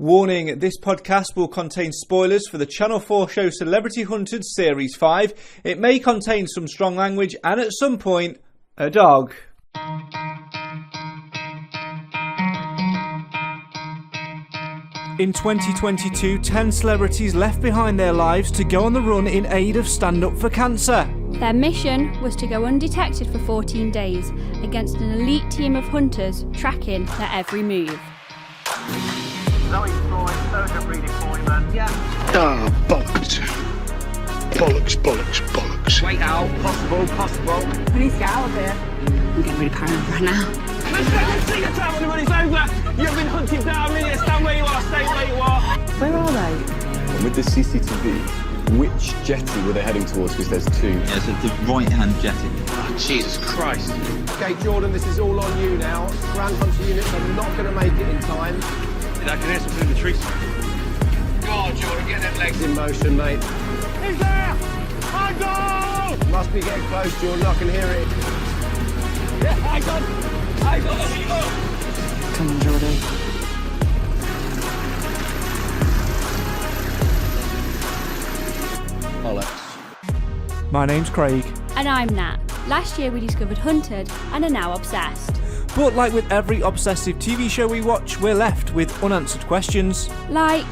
Warning, this podcast will contain spoilers for the Channel 4 show Celebrity Hunted Series 5. It may contain some strong language and at some point, a dog. In 2022, 10 celebrities left behind their lives to go on the run in aid of Stand Up for Cancer. Their mission was to go undetected for 14 days against an elite team of hunters tracking their every move. Zoe's Floyd, surgeon reading for you, man. Yeah. Ah, bollocks. Bollocks, bollocks, bollocks. Wait out. Possible. We need to get out of here. I'm getting really paranoid right now. Let's see your time when the money's over. You've been hunted down, minute. Stand where you are, stay where you are. Where are they? With the CCTV, which jetty were they heading towards? Because there's two. Yeah, so the right-hand jetty. Oh, Jesus Christ. Okay, Jordan, this is all on you now. Ground hunter units are not going to make it in time. I can hear something in the trees. Go on, Jordan, get them legs in motion, mate. He's there! I go! Must be getting close, Jordan, I can hear it. Yeah, I got it! Come on, Jordan. Bollocks. My name's Craig. And I'm Nat. Last year we discovered Hunted and are now obsessed. But like with every obsessive TV show we watch, we're left with unanswered questions. Like,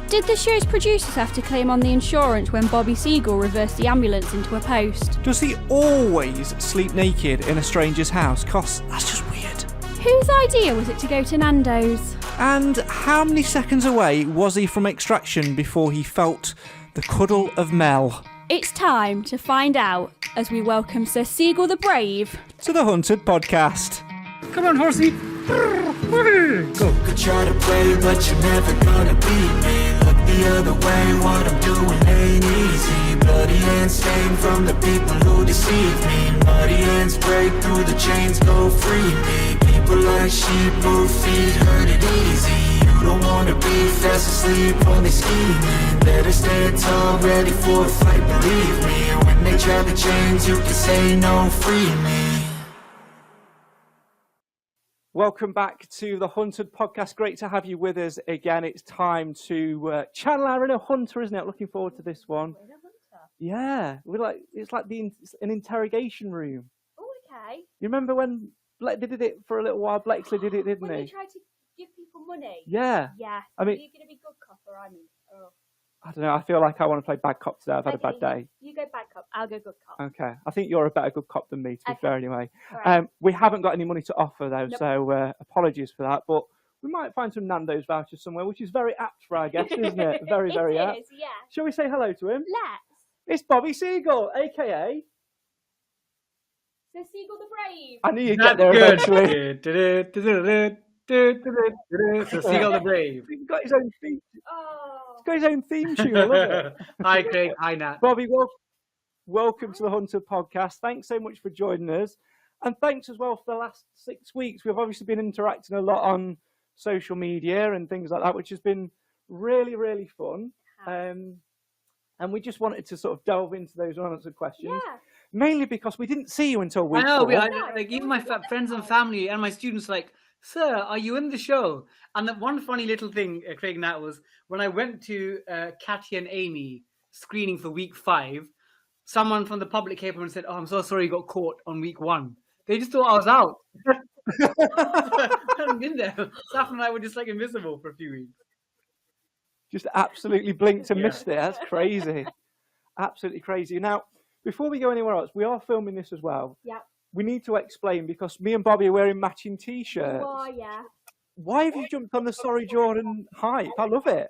did the show's producers have to claim on the insurance when BOBBY SEAGUll reversed the ambulance into a post? Does he always sleep naked in a stranger's house? 'Cause that's just weird. Whose idea was it to go to Nando's? And how many seconds away was he from extraction before he felt the cuddle of Mel? It's time to find out as we welcome Sir Seagull the Brave To the Hunted Podcast. Come on, horsey. Go. Could try to play, but you're never gonna beat me. Look the other way, what I'm doing ain't easy. Bloody hands stained from the people who deceive me. Muddy hands break through the chains, go free me. People like sheep move feet, hurt it easy. You don't wanna be fast asleep, only scheming. Better stand tall, ready for a fight, believe me. When they try the chains, you can say no, free me. Welcome back to the Hunted Podcast. Great to have you with us again. It's time to channel our inner hunter, isn't it? Looking forward to this one. Yeah, it's like an interrogation room. Oh, okay. You remember when they did it for a little while? Blexley did it, didn't When he? you tried to give people money? Yeah. Yeah. I mean, are you going to be good cop or I'm... Oh. I don't know. I feel like I want to play bad cop today. I've had a bad day. You go bad cop, I'll go good cop. Okay. I think you're a better good cop than me, to be fair, anyway. Right. We haven't got any money to offer, though, Nope. so apologies for that. But we might find some Nando's vouchers somewhere, which is very apt for our guest, isn't it? Very, very apt. It is, yeah. Shall we say hello to him? Let's. It's Bobby Seagull, a.k.a. Sir Seagull the Brave. I knew you'd get there eventually. Sir Seagull the Brave. He's got his own theme. Oh. He's got his own theme tune. I love it. Hi, Craig. Hi, Nat. Bobby, welcome to the Hunter Podcast. Thanks so much for joining us. And thanks as well for the last 6 weeks. We've obviously been interacting a lot on social media and things like that, which has been really, really fun. And we just wanted to sort of delve into those unanswered questions. Yeah. Mainly because we didn't see you until week I know, 4. like even my friends and family and my students like, "Sir, are you in the show?" And the one funny little thing, Craig and Nat, was when I went to Katia and Amy screening for week 5, someone from the public came up and said, "Oh, I'm so sorry you got caught on week 1." They just thought I was out. I hadn't been there. Saf and I were just like invisible for a few weeks. Just absolutely blinked and missed it. That's crazy. Absolutely crazy. Now, before we go anywhere else, we are filming this as well. Yeah. We need to explain because me and Bobby are wearing matching t-shirts. Oh, yeah. Why have you jumped on the Sorry Jordan hype? I love it.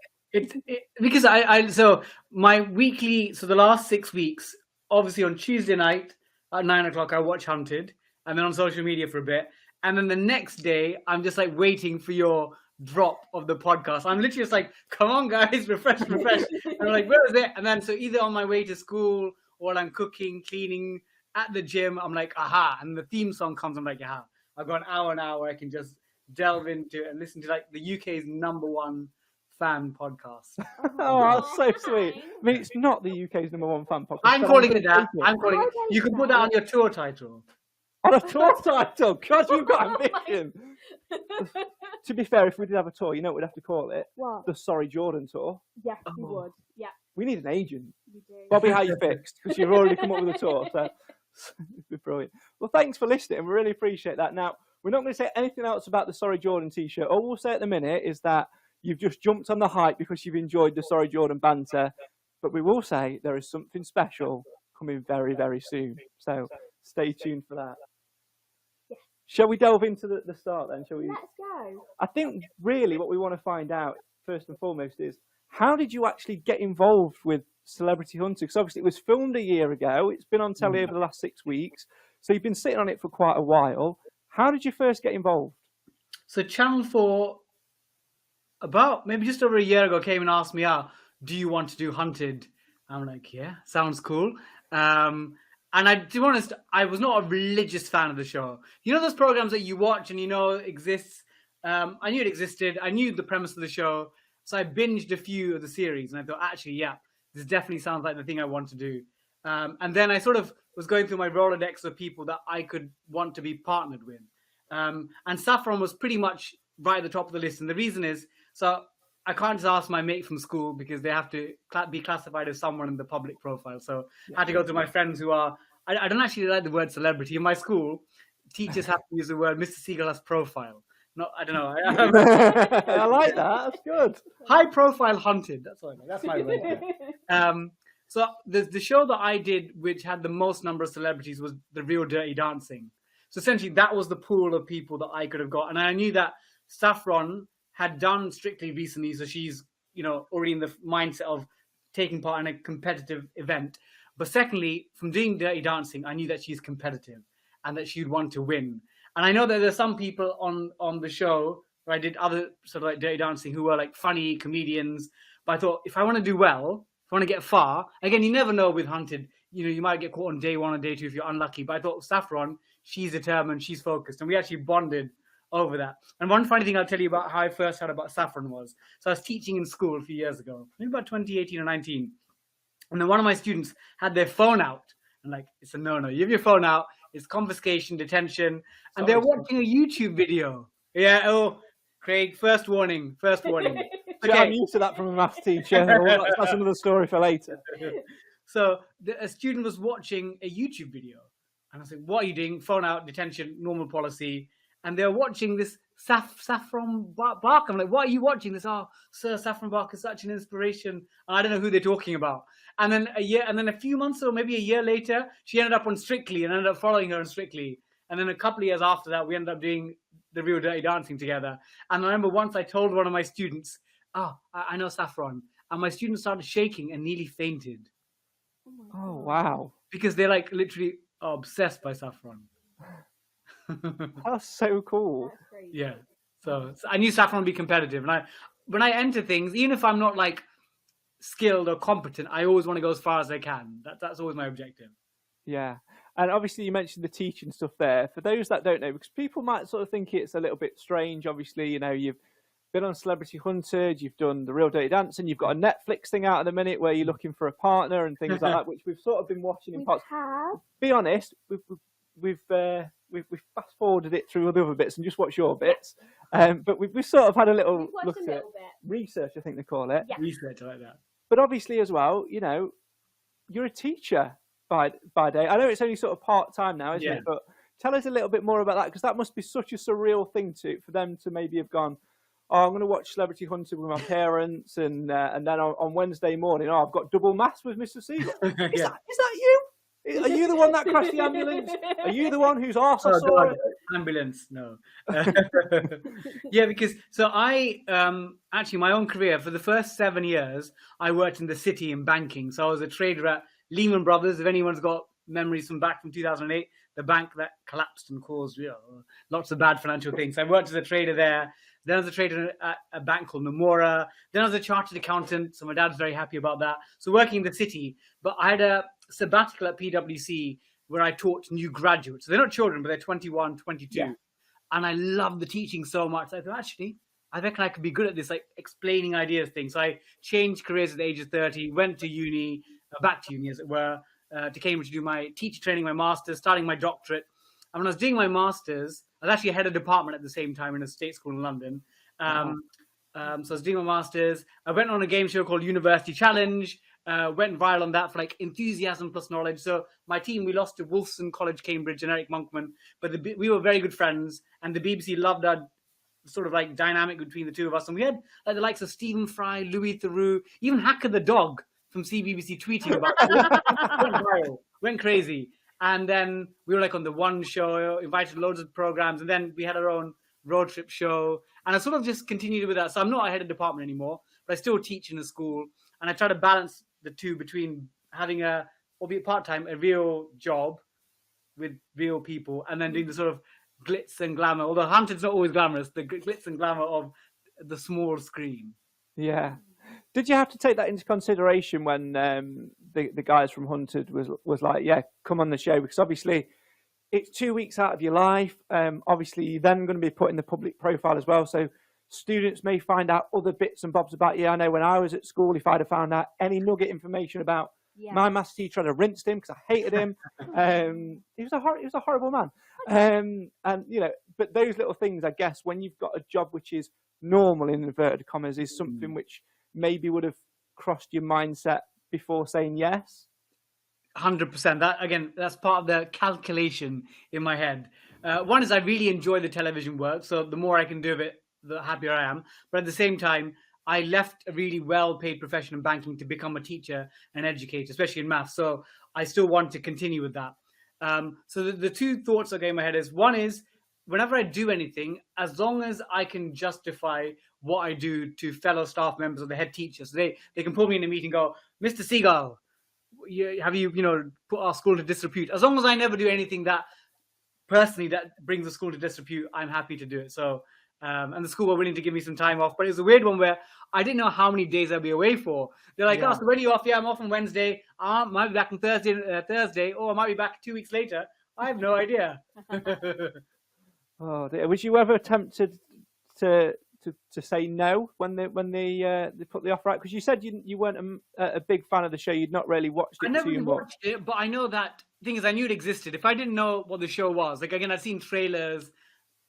Because so my weekly, so the last 6 weeks, obviously on Tuesday night at 9 o'clock, I watch Hunted, and then on social media for a bit. And then the next day, I'm just like waiting for your drop of the podcast. I'm literally just like, come on, guys, refresh. And I'm like, where is it? And then so either on my way to school or when I'm cooking, cleaning, at the gym, I'm like, aha. And the theme song comes, I'm like, aha. I've got an hour where I can just delve into it and listen to like the UK's #1 fan podcast. Oh, that's so sweet. I mean, it's not the UK's #1 fan podcast. I'm calling it that. I'm calling it. You can put that on your tour title. On a tour title. God, you've got ambition. To be fair, if we did have a tour, you know what we'd have to call it? What? The Sorry Jordan Tour. Yes, you would. Yeah, We need an agent. you do. Bobby, how you fixed? Because you've already come up with a tour. So it'd be brilliant. Well, thanks for listening. We really appreciate that. Now, we're not going to say anything else about the Sorry Jordan t-shirt. All we'll say at the minute is that you've just jumped on the hype because you've enjoyed the Sorry Jordan banter. But we will say there is something special coming very, very soon. So stay tuned for that. Yes. Shall we delve into the start then? Shall we? Let's go. I think really what we want to find out first and foremost is how did you actually get involved with Celebrity Hunter? Because obviously it was filmed a year ago. It's been on telly over the last 6 weeks. So you've been sitting on it for quite a while. How did you first get involved? So Channel 4, about maybe just over a year ago, came and asked me out, do you want to do Hunted? I'm like, yeah, sounds cool. And to be honest, I was not a religious fan of the show. You know those programs that you watch and you know exists? I knew it existed. I knew the premise of the show. So I binged a few of the series and I thought, actually, yeah, this definitely sounds like the thing I want to do. And then I sort of was going through my Rolodex of people that I could want to be partnered with. And Saffron was pretty much right at the top of the list. And the reason is, so I can't just ask my mate from school because they have to be classified as someone in the public profile. So I had to go to my friends who are, I don't actually like the word celebrity. In my school, teachers have to use the word Mr. Seagull as profile. No, I don't know. I like that. That's good. High profile Hunted. That's what I like. That's my word. So the show that I did, which had the most number of celebrities, was The Real Dirty Dancing. So essentially, that was the pool of people that I could have got. And I knew that Saffron had done Strictly recently, so she's already in the mindset of taking part in a competitive event. But secondly, from doing Dirty Dancing, I knew that she's competitive and that she'd want to win. And I know that there's some people on the show where I did other sort of like Dirty Dancing who were like funny comedians. But I thought, if I want to do well, if I want to get far, again, you never know with Hunted. You might get caught on day one or day two if you're unlucky. But I thought Saffron, she's determined, she's focused. And we actually bonded over that. And one funny thing I'll tell you about how I first heard about Saffron was, so I was teaching in school a few years ago, maybe about 2018 or 19. And then one of my students had their phone out. And like, it's a no-no. You have your phone out, it's confiscation, detention. And they're watching a YouTube video. Yeah, oh, Craig, first warning. Okay. I'm used to that from a maths teacher. That's another story for later. So a student was watching a YouTube video. And I said, what are you doing? Phone out, detention, normal policy. And they're watching this Saffron Barker. I'm like, what are you watching? This, Sir Saffron Barker is such an inspiration. And I don't know who they're talking about. And then a few months or maybe a year later, she ended up on Strictly and ended up following her on Strictly. And then a couple of years after that, we ended up doing The Real Dirty Dancing together. And I remember once I told one of my students, I know Saffron. And my student started shaking and nearly fainted. Oh, wow. Because they're like literally obsessed by Saffron. That's so cool. Yeah. So I knew Saffron would be competitive. And when I enter things, even if I'm not like skilled or competent, I always want to go as far as I can. That's always my objective. Yeah. And obviously you mentioned the teaching stuff there. For those that don't know, because people might sort of think it's a little bit strange. Obviously, you've been on Celebrity Hunted, you've done The Real Dirty Dancing, you've got a Netflix thing out at the minute where you're looking for a partner and things like that, which we've sort of been watching in parts. Be honest, we've fast forwarded it through the other bits and just watched your bits. But we've sort of had a little look at it. Research, I think they call it. Yeah. Research, I like that. But obviously as well, you're a teacher by day. I know it's only sort of part-time now, isn't it? But tell us a little bit more about that, because that must be such a surreal thing for them to maybe have gone, I'm going to watch Celebrity Hunter with my parents, and then on Wednesday morning, I've got double maths with Mr. Seagull. Is that you? Are you the one that crashed the ambulance? Are you the one whose arse I saw it? Ambulance, no. Yeah, because so I actually my own career for the first 7 years I worked in the city in banking. So I was a trader at Lehman Brothers. If anyone's got memories from back from 2008, the bank that collapsed and caused lots of bad financial things. I worked as a trader there. Then I was a trader at a bank called Nomura. Then I was a chartered accountant. So my dad's very happy about that. So working in the city, but I had a sabbatical at PwC where I taught new graduates. So they're not children, but they're 21, 22. Yeah. And I love the teaching so much. I thought, actually, I reckon I could be good at this, like explaining ideas thing. So I changed careers at the age of 30, went to uni, back to uni as it were, to Cambridge to do my teacher training, my master's, starting my doctorate. And when I was doing my masters, I was actually head of department at the same time in a state school in London. So I was doing my masters. I went on a game show called University Challenge. Went viral on that for like enthusiasm plus knowledge. So my team, we lost to Wolfson College, Cambridge, and Eric Monkman, but we were very good friends, and the BBC loved our sort of like dynamic between the two of us. And we had like the likes of Stephen Fry, Louis Theroux, even Hacker the dog from CBBC tweeting about it. Went crazy. And then we were like on the One show, invited loads of programs, and then we had our own road trip show. And I sort of just continued with that. So I'm not a head of department anymore, but I still teach in a school. And I try to balance the two between having albeit part-time, a real job with real people, and then doing the sort of glitz and glamour. Although Hunted's not always glamorous, the glitz and glamour of the small screen. Yeah. Did you have to take that into consideration when the guys from Hunted was like, yeah, come on the show? Because obviously it's 2 weeks out of your life. Obviously you're then going to be put in the public profile as well. So students may find out other bits and bobs about you. I know when I was at school, if I'd have found out any nugget information about my maths teacher, I'd have rinsed him because I hated him. He was a horrible man. And you know, but those little things, I guess, when you've got a job which is normal in inverted commas, is something which maybe would have crossed your mindset before saying yes. 100%. That again, that's part of the calculation in my head. One is I really enjoy the television work, so the more I can do of it, the happier I am. But at the same time, I left a really well-paid profession in banking to become a teacher and educator, especially in maths. So I still want to continue with that. So the two thoughts that go in my head is, one is, whenever I do anything, as long as I can justify what I do to fellow staff members or the head teachers, they can pull me in a meeting and go, Mr. Seagull, have you put our school to disrepute? As long as I never do anything that personally that brings the school to disrepute, I'm happy to do it. So, and the school were willing to give me some time off, but it was a weird one where I didn't know how many days I'd be away for. They're like, oh, so when are you off? Yeah, I'm off on Wednesday. I might be back on Thursday, or I might be back 2 weeks later. I have no idea. Oh, was you ever tempted to say no when they put the offer out? Because you said you weren't a big fan of the show. You'd not really watched it. I never too much. watched it, but I know that thing is, I knew it existed. If I didn't know what the show was, like again, I'd seen trailers.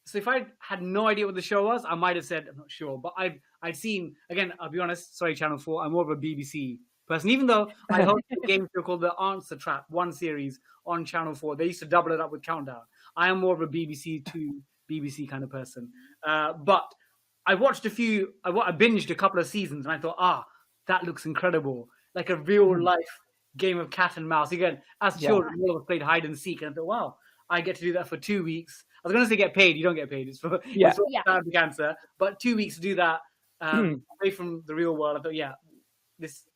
So if I had no idea what the show was, I might have said I'm not sure. But I'd seen, again, I'll be honest. Sorry, Channel 4. I'm more of a BBC person. Even though I hosted a game show called The Answer Trap, one series on Channel 4. They used to double it up with Countdown. I am more of a BBC to BBC kind of person. But I watched I binged a couple of seasons, and I thought, that looks incredible. Like a real life game of cat and mouse. Again, as children, we all played hide and seek, and I thought, wow, I get to do that for 2 weeks. I was going to say get paid. You don't get paid. It's for cancer. But 2 weeks to do that away from the real world, I thought,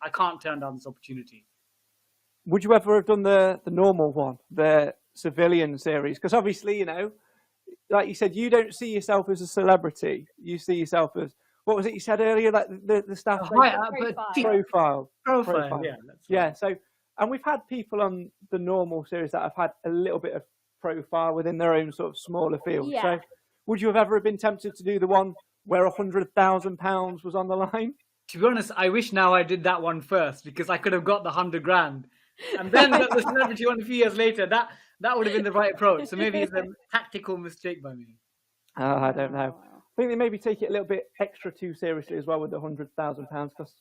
I can't turn down this opportunity. Would you ever have done the normal one, the civilian series? Because obviously, like you said, you don't see yourself as a celebrity. You see yourself as, what was it you said earlier? Like the staff profile. Yeah. So, and we've had people on the normal series that have had a little bit of profile within their own sort of smaller field. Yeah. So, would you have ever been tempted to do the one where £100,000 was on the line? To be honest, I wish now I did that one first, because I could have got the 100 grand and then got the celebrity one a few years later. That would have been the right approach. So maybe it's a tactical mistake by me. I don't know. I think they maybe take it a little bit extra too seriously as well with the £100,000 because,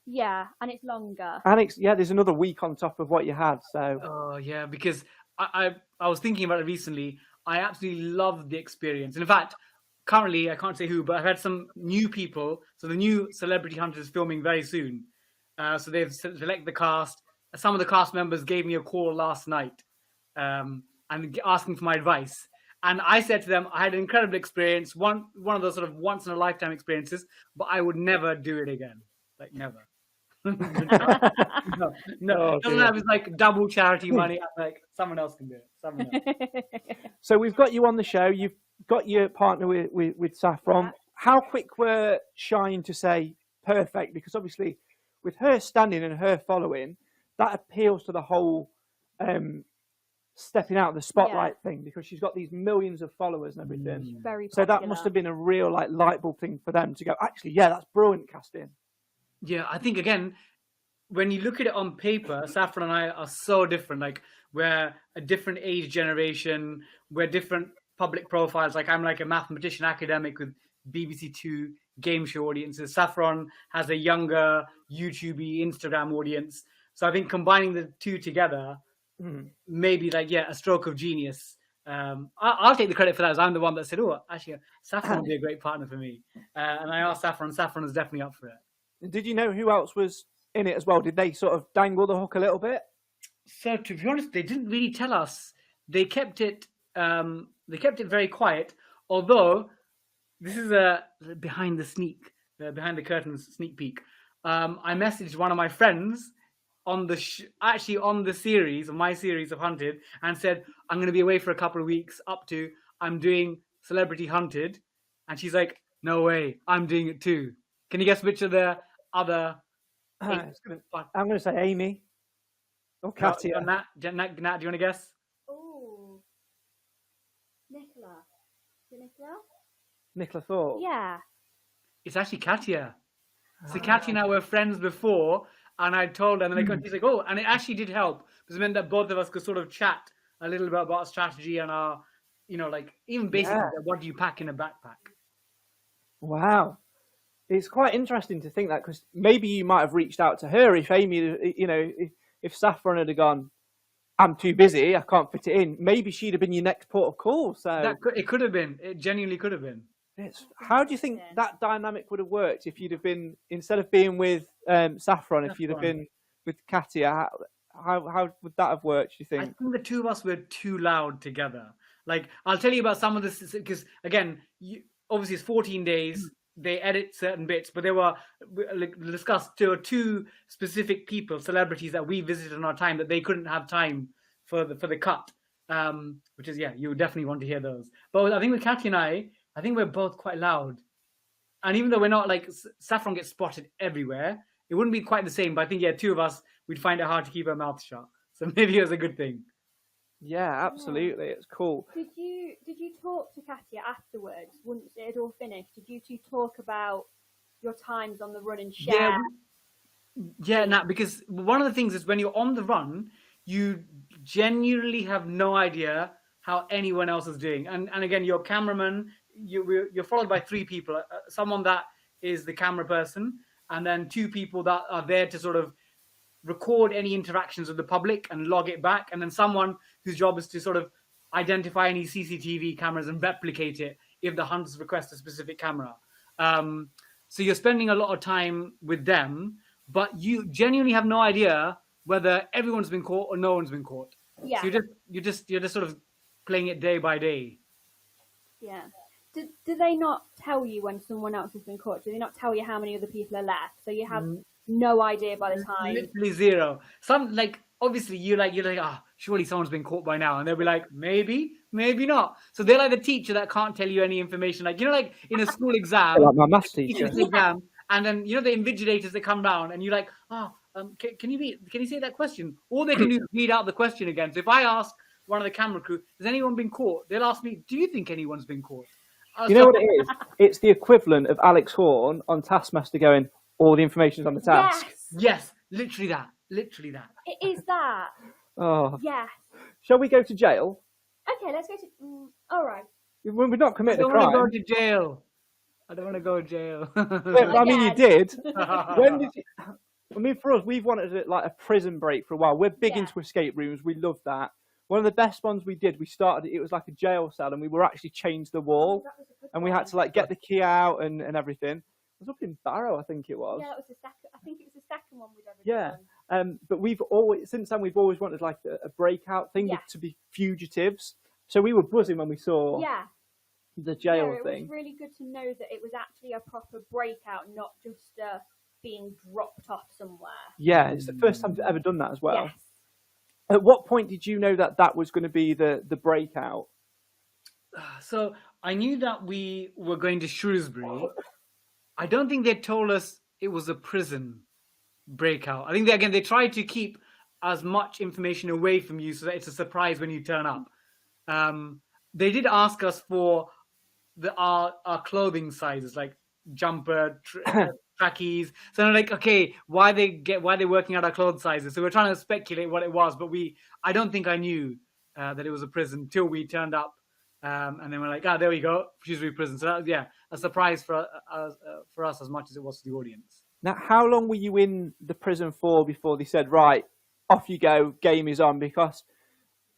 Yeah, and it's longer. And there's another week on top of what you had. So. Oh, yeah, because I was thinking about it recently. I absolutely love the experience. And in fact, currently, I can't say who, but I've had some new people. So the new Celebrity Hunter is filming very soon. So they've selected the cast. Some of the cast members gave me a call last night and asking for my advice. And I said to them, I had an incredible experience, one of those sort of once in a lifetime experiences, but I would never do it again. Like never. No. Doesn't have like double charity money. I'm like, someone else can do it. So we've got you on the show. You've got your partner with Saffron. How quick were Shine to say perfect? Because obviously with her standing and her following, that appeals to the whole stepping out of the spotlight thing, because she's got these millions of followers and everything. Very so that must have been a real light bulb thing for them to go, actually, that's brilliant casting. Yeah, I think again, when you look at it on paper, Saffron and I are so different. Like, we're a different age generation. We're different public profiles. Like, I'm like a mathematician academic with BBC Two game show audiences. Saffron has a younger YouTube, Instagram audience. So I think combining the two together, maybe like, yeah, a stroke of genius. I'll take the credit for that, as I'm the one that said, oh, actually, Saffron would be a great partner for me. And I asked Saffron. Saffron is definitely up for it. Did you know who else was in it as well? Did they sort of dangle the hook a little bit? So to be honest, they didn't really tell us. They kept it very quiet. Although this is a behind the curtains sneak peek. I messaged one of my friends on the series, my series of Hunted, and said, I'm going to be away for a couple of weeks. I'm doing Celebrity Hunted, and she's like, no way, I'm doing it too. Can you guess which of the other? I'm going to say Amy or Katia. Nat, do you want to guess? Oh, Nicola. Is it Nicola? Nicola Thorpe. Yeah. It's actually Katia. So Katia and I were friends before, and I told her, and she's like, oh, and it actually did help, because it meant that both of us could sort of chat a little bit about strategy and our, like, even basically, what do you pack in a backpack? Wow. It's quite interesting to think that, because maybe you might have reached out to her if Amy, if Saffron had gone, I'm too busy, I can't fit it in, maybe she'd have been your next port of call. So it could have been. It genuinely could have been. How do you think that dynamic would have worked if you'd have been, instead of being with Saffron, if you'd have been with Katia? How would that have worked, do you think? I think the two of us were too loud together. Like, I'll tell you about some of this, because, again, obviously it's 14 days. They edit certain bits, but there were discussed. There were two specific people, celebrities that we visited in our time that they couldn't have time for the cut, which is, you would definitely want to hear those. But I think with Katia and I think we're both quite loud, and even though we're not, like, Saffron gets spotted everywhere, it wouldn't be quite the same. But I think two of us, we'd find it hard to keep our mouths shut. So maybe it was a good thing. Yeah, absolutely. It's cool. Did you talk to Katia afterwards, once it had all finished? Did you two talk about your times on the run and share? Yeah, Nat, because one of the things is when you're on the run, you genuinely have no idea how anyone else is doing. And again, your cameraman, you're followed by three people. Someone that is the camera person, and then two people that are there to sort of record any interactions with the public and log it back, and then someone whose job is to sort of identify any CCTV cameras and replicate it if the hunters request a specific camera. So you're spending a lot of time with them, but you genuinely have no idea whether everyone's been caught or no one's been caught. Yeah. So you're just sort of playing it day by day. Yeah. Do they not tell you when someone else has been caught? Do they not tell you how many other people are left? So you have no idea by the time. Literally zero. Some, like, obviously you're like, surely someone's been caught by now, and they'll be like, maybe not. So they're like the teacher that can't tell you any information. Like, like in a school exam, like my maths teacher. Exam, and then the invigilators that come down, and you're like, can you say that question? All they can do is read out the question again. So if I ask one of the camera crew, has anyone been caught? They'll ask me, do you think anyone's been caught? You know what it is? It's the equivalent of Alex Horn on Taskmaster going, all the information's on the task. Yes, literally that. It is that. Oh. Yes. Shall we go to jail? Okay, let's go to. All right. We're not committing a crime. I don't want to go to jail. I don't want to go to jail. I mean, you did. When did you? I mean, for us, we've wanted it like a prison break for a while. We're big into escape rooms. We love that. One of the best ones we did, we started, it was like a jail cell, and we were actually changed the wall, and we had to like get the key out and everything. It was up in Barrow, I think it was. Yeah, it was the second. I think it was the second one we've ever done. But we've always, since then, we've always wanted like a breakout thing to be fugitives. So we were buzzing when we saw the jail thing. It was really good to know that it was actually a proper breakout, not just being dropped off somewhere. Yeah, it's the first time we've ever done that as well. Yes. At what point did you know that was going to be the breakout? So I knew that we were going to Shrewsbury. I don't think they told us it was a prison breakout. I think they tried to keep as much information away from you so that it's a surprise when you turn up. They did ask us for our clothing sizes, like jumper, trackies. So they're like, okay, why they working out our clothes sizes? So we're trying to speculate what it was, but I don't think I knew that it was a prison till we turned up, and then we're like, there we go, Shrewsbury Prison. So that was a surprise for us as much as it was to the audience. Now, how long were you in the prison for before they said, right, off you go, game is on? Because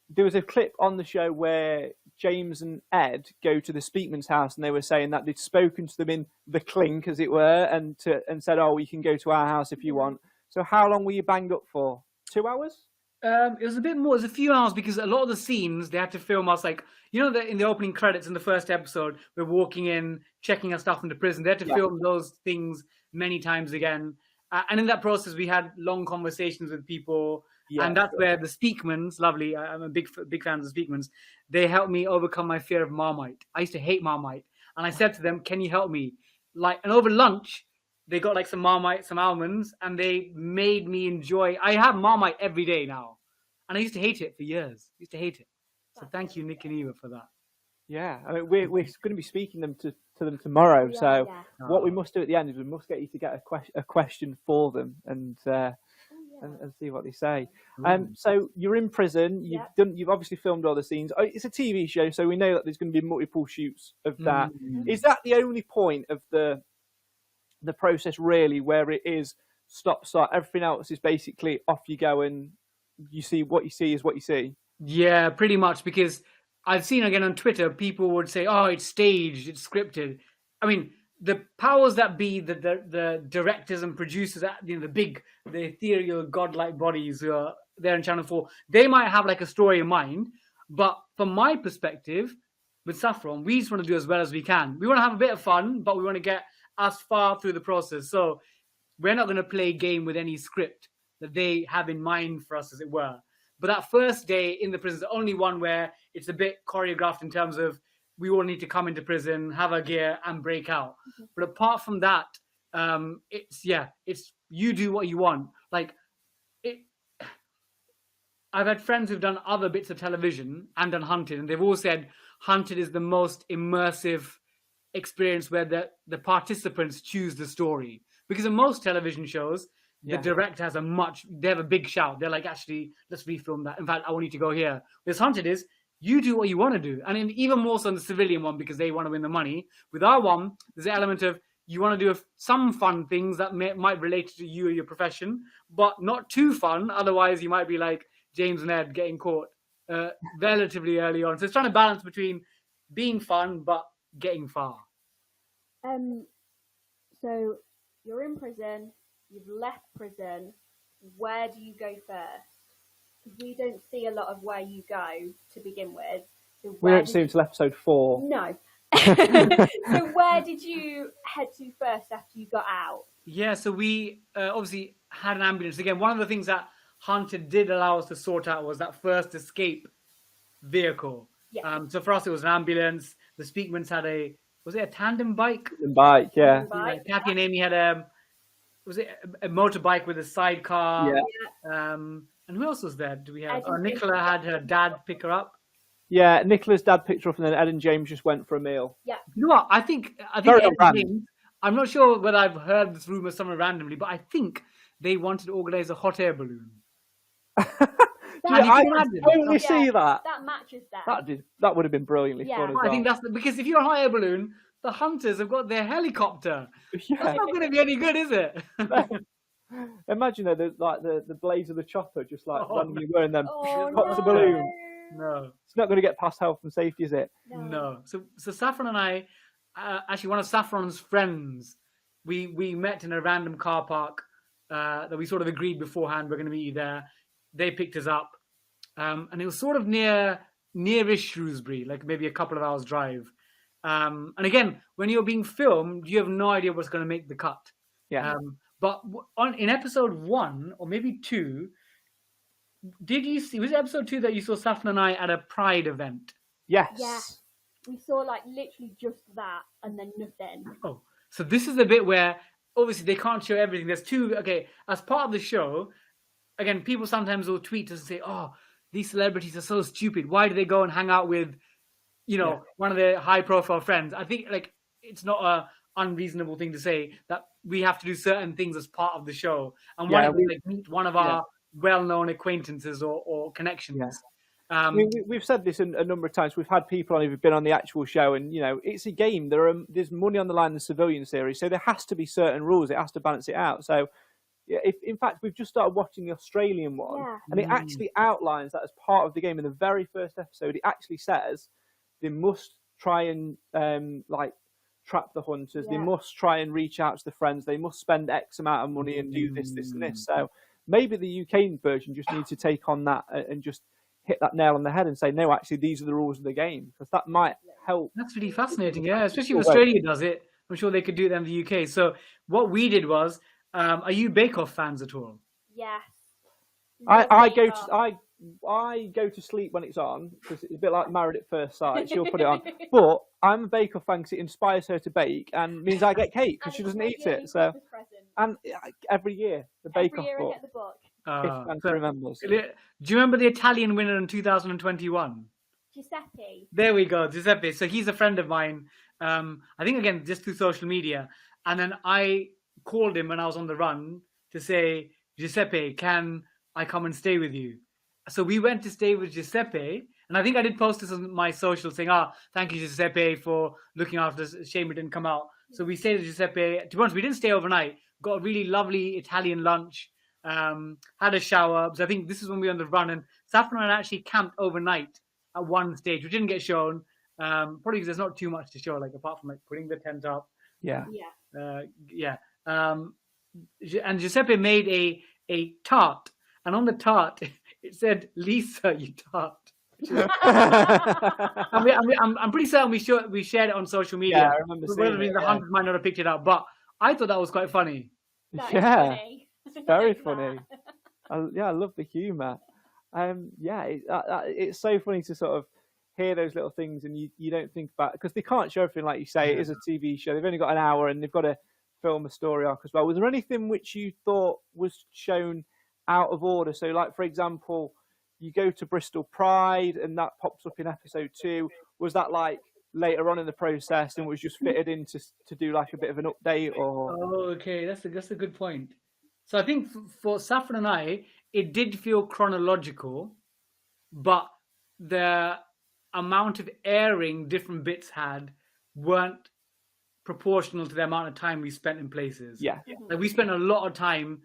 there was a clip on the show where James and Ed go to the Speakman's house, and they were saying that they'd spoken to them in the clink, as it were, and said, "Oh, you can go to our house if you want." So, how long were you banged up for? 2 hours? It was a bit more. It was a few hours because a lot of the scenes they had to film us like in the opening credits in the first episode, we're walking in, checking our stuff into prison. They had to film those things many times again, and in that process, we had long conversations with people. And that's where the Speakmans, lovely. I'm a big fan of the Speakmans. They helped me overcome my fear of Marmite. I used to hate Marmite, and I said to them, "Can you help me?" And over lunch, they got like some Marmite, some almonds, and they made me enjoy. I have Marmite every day now, and I used to hate it for years. I used to hate it. So thank you, Nick and Eva, for that. Yeah, I mean, we're going to be speaking to them tomorrow. So what we must do at the end is we must get you to get a question for them and see what they say. So you're in prison. You've obviously filmed all the scenes. It's a TV show, so we know that there's going to be multiple shoots of that. Is that the only point of the process really where it is stop start? Everything else is basically off you go, and you see what you see is what you see. Yeah, pretty much, because I've seen again on Twitter people would say, "Oh, it's staged, it's scripted." I mean, the powers that be, the directors and producers, the ethereal godlike bodies who are there in Channel 4, they might have like a story in mind. But from my perspective, with Saffron, we just want to do as well as we can. We want to have a bit of fun, but we want to get as far through the process. So we're not going to play a game with any script that they have in mind for us, as it were. But that first day in the prison is the only one where it's a bit choreographed in terms of we all need to come into prison, have our gear, and break out. But apart from that, it's you do what you want. I've had friends who've done other bits of television and done Hunted, and they've all said Hunted is the most immersive experience where the participants choose the story. Because in most television shows, the director has they have a big shout. They're like, actually, let's refilm that. In fact, I want you to go here. This Hunted is, you do what you want to do. And even more so in the civilian one, because they want to win the money. With our one, there's an element of you want to do some fun things that might relate to you or your profession, but not too fun. Otherwise, you might be like James and Ed getting caught relatively early on. So it's trying to balance between being fun, but getting far. So you're in prison, you've left prison. Where do you go first? We don't see a lot of where you go to begin with. So we don't see until episode 4. No. So where did you head to first after you got out? Yeah, so we obviously had an ambulance. Again, one of the things that Hunted did allow us to sort out was that first escape vehicle. Yeah. So for us, it was an ambulance. The Speakmans had a tandem bike? Yeah. Kathy and Amy had a motorbike with a sidecar? Yeah. And who else was there? Do we have? Nicola had her dad pick her up. Yeah, Nicola's dad picked her up, and then Ed and James just went for a meal. Yeah. You know what? I think Ed and James, I'm not sure whether I've heard this rumor somewhere randomly, but I think they wanted to organize a hot air balloon. I totally see that. That matches that. That would have been brilliantly fun as well. I think that's because if you're a hot air balloon, the hunters have got their helicopter. Yeah. That's not going to be any good, is it? Imagine the blades of the chopper just randomly wearing them. Pop the balloon. No, it's not going to get past health and safety, is it? No. So Saffron and I, actually one of Saffron's friends, we met in a random car park that we sort of agreed beforehand we're going to meet you there. They picked us up, and it was sort of nearish Shrewsbury, like maybe a couple of hours drive. And again, when you're being filmed, you have no idea what's going to make the cut. Yeah. But in episode 1 or maybe 2, did you see? Was it episode 2 that you saw Saffron and I at a Pride event? Yes. Yeah. We saw literally just that and then nothing. Oh, so this is the bit where obviously they can't show everything. There's two. Okay, as part of the show, again, people sometimes will tweet us and say, "Oh, these celebrities are so stupid. Why do they go and hang out with, one of their high-profile friends?" I think it's not unreasonable thing to say that we have to do certain things as part of the show. And one of them, like meet one of our well-known acquaintances or connections. I mean, we've said this a number of times. We've had people on who've been on the actual show, and it's a game. There's money on the line in the civilian series, so there has to be certain rules. It has to balance it out. So, in fact, we've just started watching the Australian one, and it actually outlines that as part of the game. In the very first episode, it actually says they must try and trap the hunters. They must try and reach out to the friends. They must spend X amount of money and do this, this, and this. So maybe the UK version just needs to take on that and just hit that nail on the head and say, no, actually, these are the rules of the game, because that might help. That's really fascinating, yeah, especially if Australia does it. I'm sure they could do it in the UK. So what we did was, are you Bake Off fans at all? Yes. I go to sleep when it's on, because it's a bit like Married at First Sight. She'll put it on. But I'm a Bake Off fan because it inspires her to bake and means I get cake because she doesn't eat it. So, and every year, the Bake Off book. Get the book. Remembers. Do you remember the Italian winner in 2021? Giuseppe. There we go, Giuseppe. So he's a friend of mine. I think, again, just through social media. And then I called him when I was on the run to say, Giuseppe, can I come and stay with you? So we went to stay with Giuseppe. And I think I did post this on my social saying, thank you, Giuseppe, for looking after us. Shame it didn't come out. So we stayed at Giuseppe. To be honest, we didn't stay overnight. Got a really lovely Italian lunch. Had a shower. So I think this is when we were on the run. And Saffron and I actually camped overnight at one stage, which didn't get shown. Probably because there's not too much to show, like apart from like putting the tent up. And Giuseppe made a tart, and on the tart it said "Lisa, you tart." I'm pretty certain we shared it on social media. Yeah, I remember seeing it. The hunters might not have picked it up, but I thought that was quite funny. Funny. It's very funny. I love the humour. It's so funny to sort of hear those little things, and you don't think about, because they can't show everything, like you say. It is a TV show. They've only got an hour, and they've got to film a story arc as well. Was there anything which you thought was shown out of order? So, like, for example, you go to Bristol Pride, and that pops up in episode 2. Was that like later on in the process and was just fitted in to do like a bit of an update? Or okay, that's a good point. So I think for Saffron and I, it did feel chronological, but the amount of airing different bits had weren't proportional to the amount of time we spent in places. Yeah. Like we spent a lot of time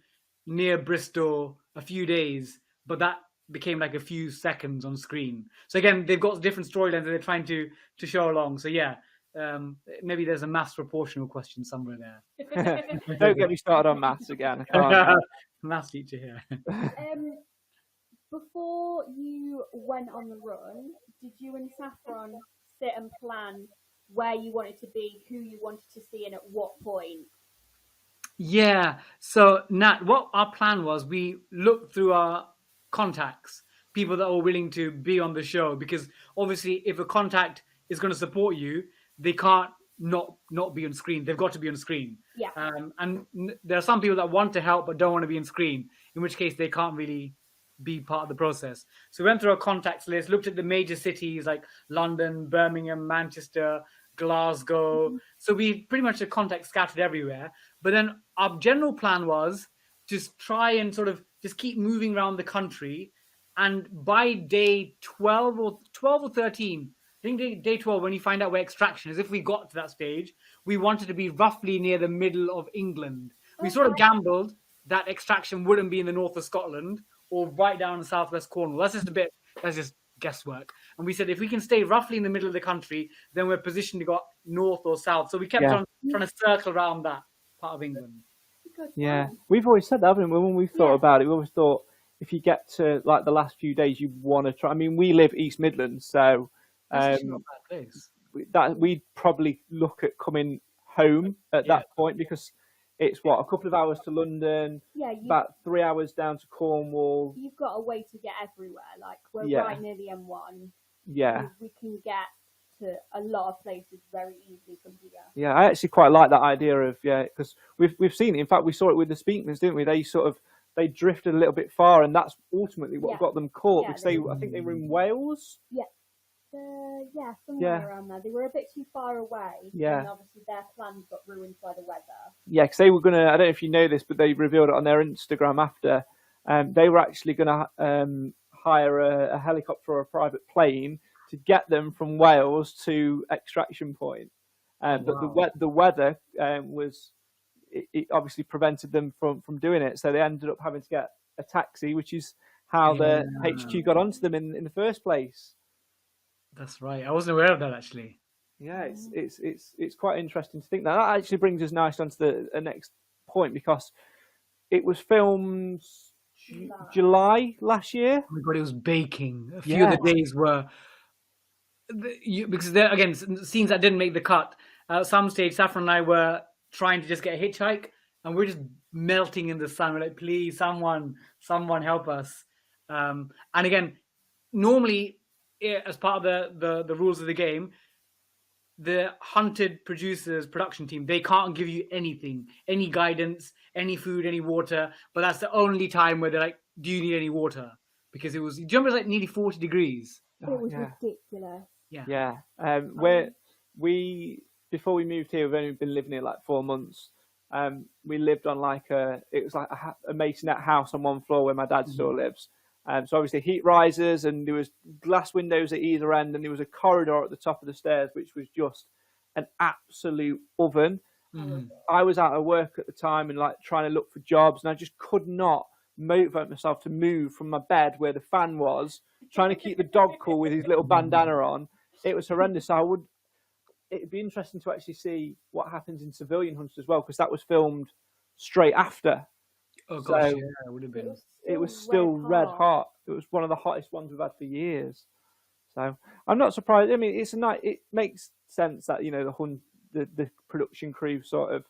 near Bristol, a few days, but that became like a few seconds on screen. So again, they've got different storylines that they're trying to show along. So yeah, maybe there's a maths proportional question somewhere there. Don't get me started on maths again. I can't. Maths teacher here. Before you went on the run, did you and Saffron sit and plan where you wanted to be, who you wanted to see, and at what point? Yeah. So Nat, what our plan was, we looked through our contacts, people that were willing to be on the show, because obviously if a contact is going to support you, they can't not be on screen. They've got to be on screen. Yeah. And there are some people that want to help but don't want to be on screen, in which case they can't really be part of the process. So we went through our contacts list, looked at the major cities like London, Birmingham, Manchester, Glasgow. Mm-hmm. So we pretty much had contacts scattered everywhere. But then our general plan was just try and sort of just keep moving around the country. And by day 12 or 13, I think day 12, when you find out where extraction is, if we got to that stage, we wanted to be roughly near the middle of England. We sort of gambled that extraction wouldn't be in the north of Scotland or right down in southwest Cornwall. That's just guesswork. And we said, if we can stay roughly in the middle of the country, then we're positioned to go north or south. So we kept on trying to circle around that part of England. Yeah, we've always said that, haven't we? When we've thought about it, we always thought if you get to like the last few days, you want to try. I mean, we live East Midlands, so that's not a bad place. We'd probably look at coming home at that point, because it's a couple of hours to London, about 3 hours down to Cornwall. You've got a way to get everywhere. Like we're right near the M1. Yeah, we can get to a lot of places very easily from here. Yeah, I actually quite like that idea of because we've seen it. In fact, we saw it with the Speakmans, didn't we? They drifted a little bit far, and that's ultimately what got them caught, because I think they were in Wales. Yeah. somewhere around there. They were a bit too far away. Yeah. And obviously their plans got ruined by the weather. Yeah, because they were going to, I don't know if you know this, but they revealed it on their Instagram after. They were actually going to hire a helicopter or a private plane to get them from Wales to extraction point. But the weather it obviously prevented them from doing it. So they ended up having to get a taxi, which is how the HQ got onto them in the first place. That's right. I wasn't aware of that, actually. Yeah, it's quite interesting to think that. That actually brings us nicely onto the next point, because it was filmed July last year. Oh my God, it was baking. A few of the days were... because there, again, scenes that didn't make the cut. At some stage, Saffron and I were trying to just get a hitchhike, and we're just melting in the sun. We're like, please, someone help us. And again, normally, as part of the rules of the game, the Hunted producers, production team, they can't give you anything, any guidance, any food, any water. But that's the only time where they're like, do you need any water? Because it was, do you remember, it was like nearly 40 degrees. It was ridiculous. Yeah. Before we moved here, we've only been living here like 4 months. We lived on a masonette house on one floor where my dad still lives. So obviously heat risers, and there was glass windows at either end, and there was a corridor at the top of the stairs, which was just an absolute oven. Mm-hmm. I was out of work at the time and like trying to look for jobs, and I just could not motivate myself to move from my bed where the fan was, trying to keep the dog cool with his little bandana on. It was horrendous. It'd be interesting to actually see what happens in Civilian Hunters as well, because that was filmed straight after. Oh gosh, it would have been. It was still red hot. It was one of the hottest ones we've had for years. So I'm not surprised. I mean, it makes sense that the production crew sort of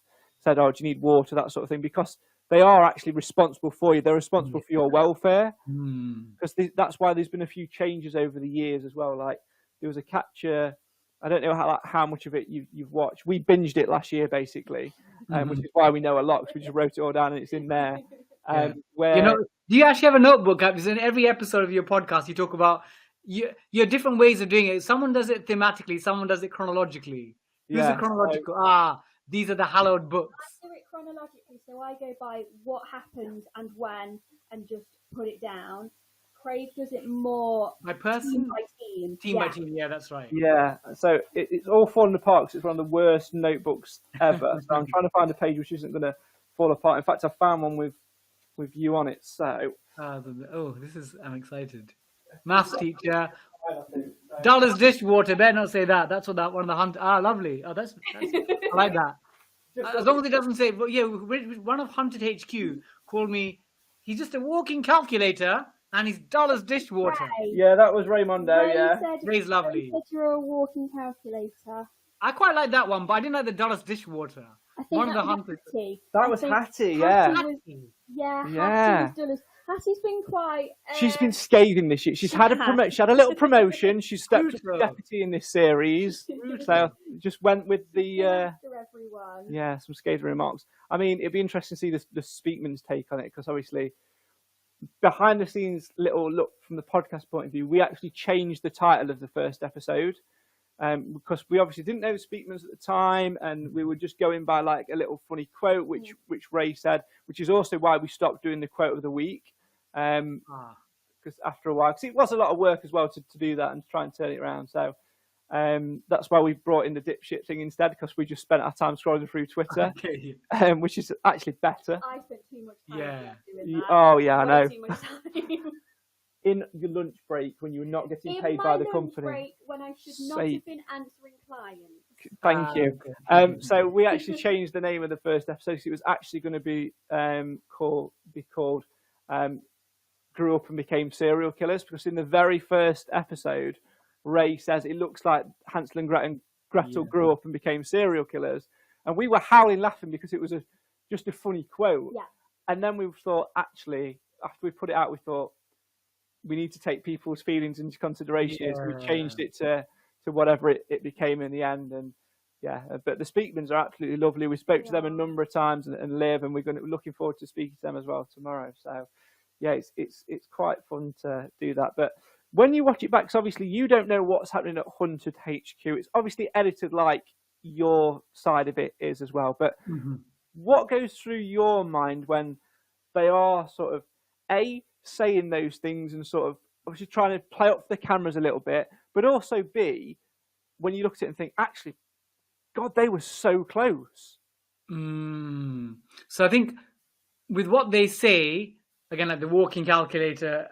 said, "Oh, do you need water?" That sort of thing, because they are actually responsible for you. They're responsible for your welfare. Because that's why there's been a few changes over the years as well. Like there was a capture. I don't know how much of it you've watched. We binged it last year, basically, which is why we know a lot, because we just wrote it all down and it's in there. Where do you actually have a notebook? Because in every episode of your podcast, you talk about your different ways of doing it. Someone does it thematically, someone does it chronologically. Who's it chronological? These are the hallowed books. I do it chronologically, so I go by what happened and when, and just put it down. Craig does it more by person, team by team. By team. Yeah, that's right. Yeah, so it's all falling apart because it's one of the worst notebooks ever. So I'm trying to find a page which isn't going to fall apart. In fact, I found one with you on it. So I'm excited. Maths teacher, dollars dishwater. Better not say that. That's what that one of the hunt. Lovely. That's I like that. As long as it doesn't say. But yeah, one of Hunted HQ called me. He's just a walking calculator. And his dollars dishwater. Ray. Yeah, that was Raymondo. Ray's lovely. He said you're a walking calculator. I quite like that one, but I didn't like the dollars dishwater. I think one of the Hunters. That was Hattie, yeah. Hattie was dull. Hattie's been quite. She's been scathing this year. She's had a promotion. She had a little promotion. She stepped up to deputy in this series. So just went with the. Everyone. Yeah, some scathing remarks. I mean, it'd be interesting to see the Speakman's take on it, because obviously, behind the scenes little look from the podcast point of view, we actually changed the title of the first episode because we obviously didn't know the Speakmans at the time, and we were just going by like a little funny quote which Ray said, which is also why we stopped doing the quote of the week, because after a while, because it was a lot of work as well to do that and try and turn it around. So that's why we brought in the dipshit thing instead, because we just spent our time scrolling through Twitter, which is actually better. I spent too much time doing that. Oh yeah, I know. Too much time. In your lunch break when you were not getting paid by the company. Break when I should not have been answering clients. Thank you. So we actually changed the name of the first episode. So it was actually going to be called Grew Up and Became Serial Killers, because in the very first episode, Ray says it looks like Hansel and Gretel grew up and became serial killers, and we were howling laughing because it was just a funny quote. Yeah. And then we thought, actually, after we put it out, we thought we need to take people's feelings into consideration. So we changed it to whatever it became in the end. And but the Speakmans are absolutely lovely. We spoke to them a number of times, and Liv, and we're looking forward to speaking to them as well tomorrow. So yeah, it's quite fun to do that. But when you watch it back, 'cause obviously you don't know what's happening at Hunted HQ. It's obviously edited like your side of it is as well. But what goes through your mind when they are sort of saying those things and sort of obviously trying to play up the cameras a little bit, but also B, when you look at it and think, actually, God, they were so close. So I think with what they say, again, like the walking calculator,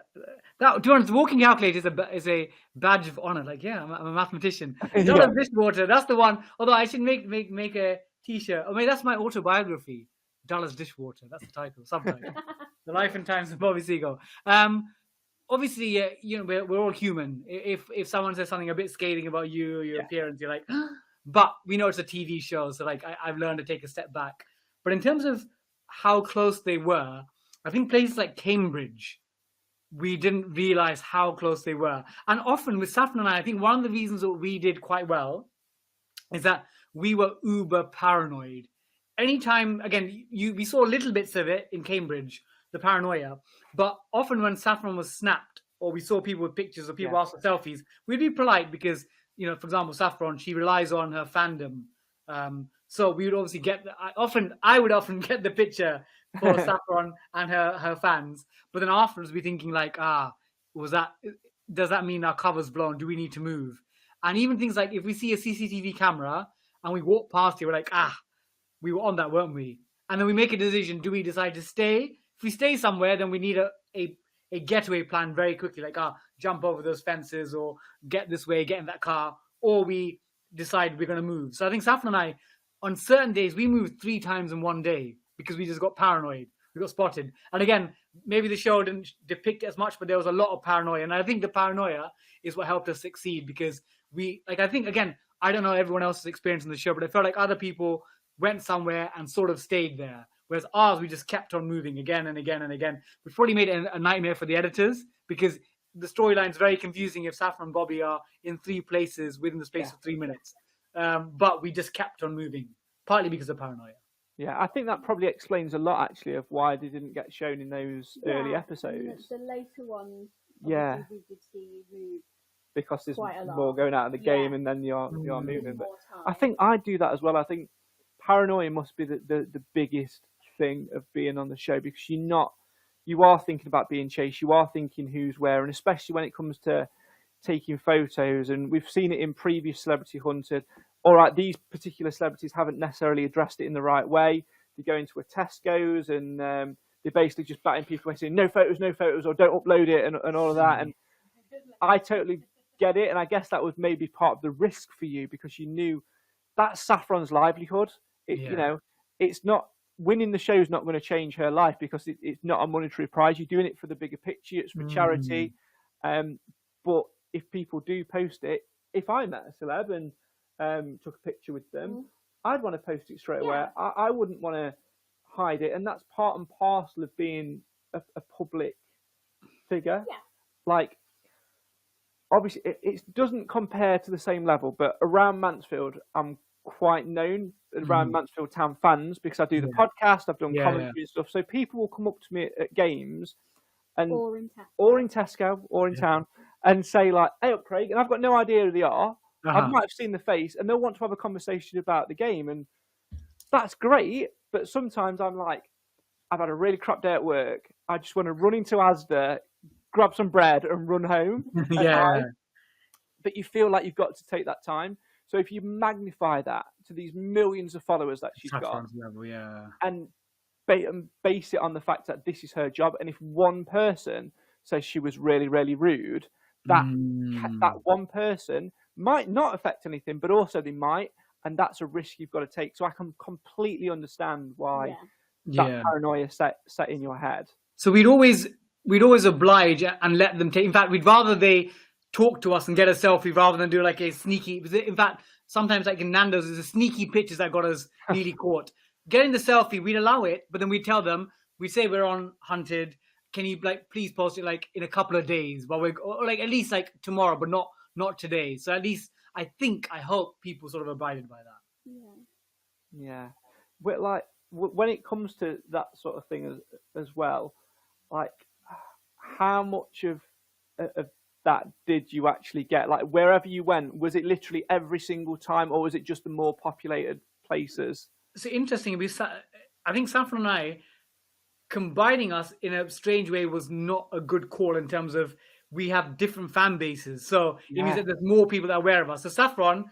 to be honest, the walking calculator is a badge of honor. Like, yeah, I'm a mathematician. Dollar Dishwater, that's the one. Although I should make a t-shirt. I mean, that's my autobiography. Dollars Dishwater. That's the title, subtitle. The Life and Times of Bobby Seagull. Obviously, we're all human. If someone says something a bit scathing about you or your appearance, you're like, but we know it's a TV show, so like I've learned to take a step back. But in terms of how close they were, I think places like Cambridge, we didn't realize how close they were. And often with Saffron and I think one of the reasons that we did quite well is that we were uber paranoid. Anytime, again, we saw little bits of it in Cambridge, the paranoia, but often when Saffron was snapped or we saw people with pictures or people asked for selfies, we'd be polite because, for example, Saffron, she relies on her fandom. So we would obviously I would often get the picture for Saffron and her fans, but then afterwards we're thinking like, does that mean our cover's blown? Do we need to move? And even things like if we see a CCTV camera and we walk past it, we're like, we were on that, weren't we? And then we make a decision. Do we decide to stay? If we stay somewhere, then we need a getaway plan very quickly, like jump over those fences or get this way, get in that car, or we decide we're going to move. So I think Saffron and I, on certain days, we moved 3 times in one day because we just got paranoid. We got spotted. And again, maybe the show didn't depict it as much, but there was a lot of paranoia. And I think the paranoia is what helped us succeed because I think, again, I don't know everyone else's experience in the show, but I felt like other people went somewhere and sort of stayed there. Whereas ours, we just kept on moving again and again and again, which probably made it a nightmare for the editors because the storyline's very confusing if Saffron and Bobby are in 3 places within the space of 3 minutes. But we just kept on moving, partly because of paranoia. Yeah, I think that probably explains a lot, actually, of why they didn't get shown in those early episodes. The later ones, we did see you move. Because there's more going out of the game and then you're moving. But I think I do that as well. I think paranoia must be the biggest thing of being on the show because you are thinking about being chased, you are thinking who's where, and especially when it comes to taking photos. And we've seen it in previous Celebrity Hunted. All right, these particular celebrities haven't necessarily addressed it in the right way. They go into a Tesco's and they're basically just batting people away saying no photos, or don't upload it and all of that. And I totally get it, and I guess that was maybe part of the risk for you because you knew that's Saffron's livelihood. It's not winning the show is not going to change her life because it's not a monetary prize. You're doing it for the bigger picture. It's for charity. But if people do post it, if I met a celeb and took a picture with them, I'd want to post it straight away. I wouldn't want to hide it, and that's part and parcel of being a public figure. Like, obviously, it doesn't compare to the same level, but around Mansfield, I'm quite known around Mansfield Town fans because I do the podcast, I've done commentary and stuff. So people will come up to me at games and or in Tesco or in town and say like, "Hey up, Craig," and I've got no idea who they are. I might have seen the face, and they'll want to have a conversation about the game, and that's great. But sometimes I'm like, I've had a really crap day at work. I just want to run into Asda, grab some bread, and run home. But you feel like you've got to take that time. So if you magnify that to these millions of followers that she's got, and base it on the fact that this is her job, and if one person says she was really, really rude, that one person might not affect anything, but also they might, and that's a risk you've got to take. So I can completely understand why that paranoia set in your head. So we'd always oblige and let them take. In fact, we'd rather they talk to us and get a selfie rather than do like a sneaky. In fact, sometimes like in Nando's, there's a sneaky pictures that got us nearly caught. Getting the selfie, we'd allow it, but then we'd tell them, we say we're on Hunted. Can you please post it in a couple of days, or at least tomorrow, but not today. So at least I hope people sort of abided by that. Yeah. But when it comes to that sort of thing as well, how much of that did you actually get? Like wherever you went, was it literally every single time, or was it just the more populated places? So interesting. I think Saffron and I combining us in a strange way was not a good call in terms of we have different fan bases. So it means that there's more people that are aware of us. So Saffron,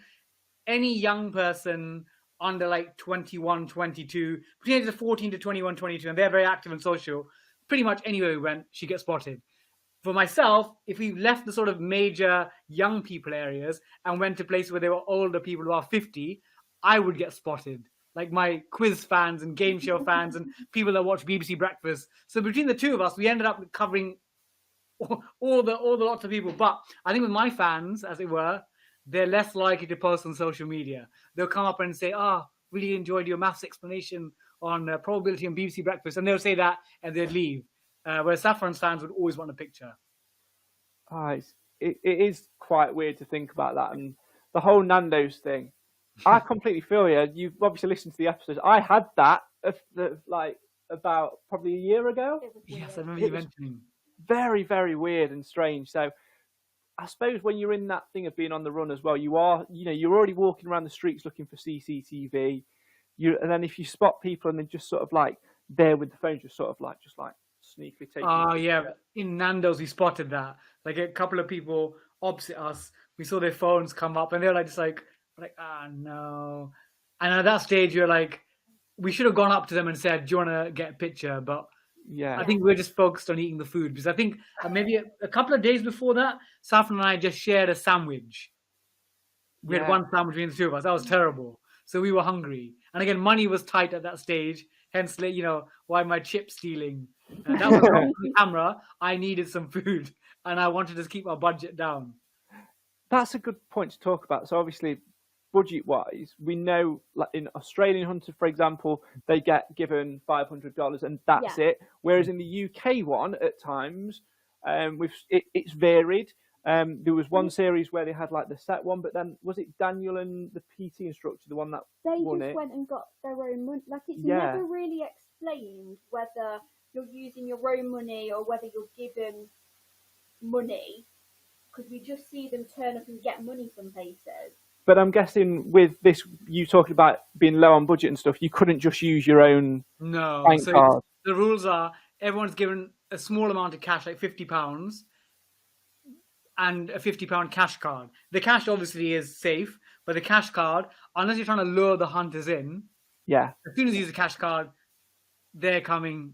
any young person under like 21, 22, between ages of 14 to 21, 22, and they're very active and social, pretty much anywhere we went, she gets spotted. For myself, if we left the sort of major young people areas and went to places where there were older people who are 50, I would get spotted. Like my quiz fans and game show fans and people that watch BBC Breakfast. So between the two of us, we ended up covering all the lots of people. But I think with my fans, as it were, they're less likely to post on social media. They'll come up and say, really enjoyed your maths explanation on probability on BBC Breakfast. And they'll say that and they'd leave. Whereas Saffron's fans would always want a picture. It is quite weird to think about that. And the whole Nando's thing. I completely feel you. You've obviously listened to the episodes. I had that like about probably a year ago. Yes, I remember you mentioning. Very, very weird and strange. So I suppose when you're in that thing of being on the run as well, you're already walking around the streets looking for CCTV. And then if you spot people and they're just sort of like there with the phone, just sneakily taking. Oh yeah, in Nando's we spotted that. Like a couple of people opposite us, we saw their phones come up and they're like no. And at that stage you're like, we should have gone up to them and said, do you want to get a picture? But I think we're just focused on eating the food, because I think maybe a couple of days before that, Saffron and I just shared a sandwich. We had one sandwich between the two of us. That was terrible. So we were hungry. And again, money was tight at that stage. Hence, why my chip stealing. That was on the camera. I needed some food and I wanted to keep our budget down. That's a good point to talk about. So obviously, budget-wise, we know, like in Australian hunters, for example, they get given $500 and that's it. Whereas in the UK one, at times, it's varied. There was one series where they had like the set one, but then was it Daniel and the PT instructor, the one that won it? Went and got their own money. Like it's never really explained whether you're using your own money or whether you're given money, because we just see them turn up and get money from places. But I'm guessing with this, you talking about being low on budget and stuff, you couldn't just use your own bank card. The rules are everyone's given a small amount of cash, like £50, and a £50 cash card. The cash obviously is safe, but the cash card, unless you're trying to lure the hunters in, as soon as you use a cash card, they're coming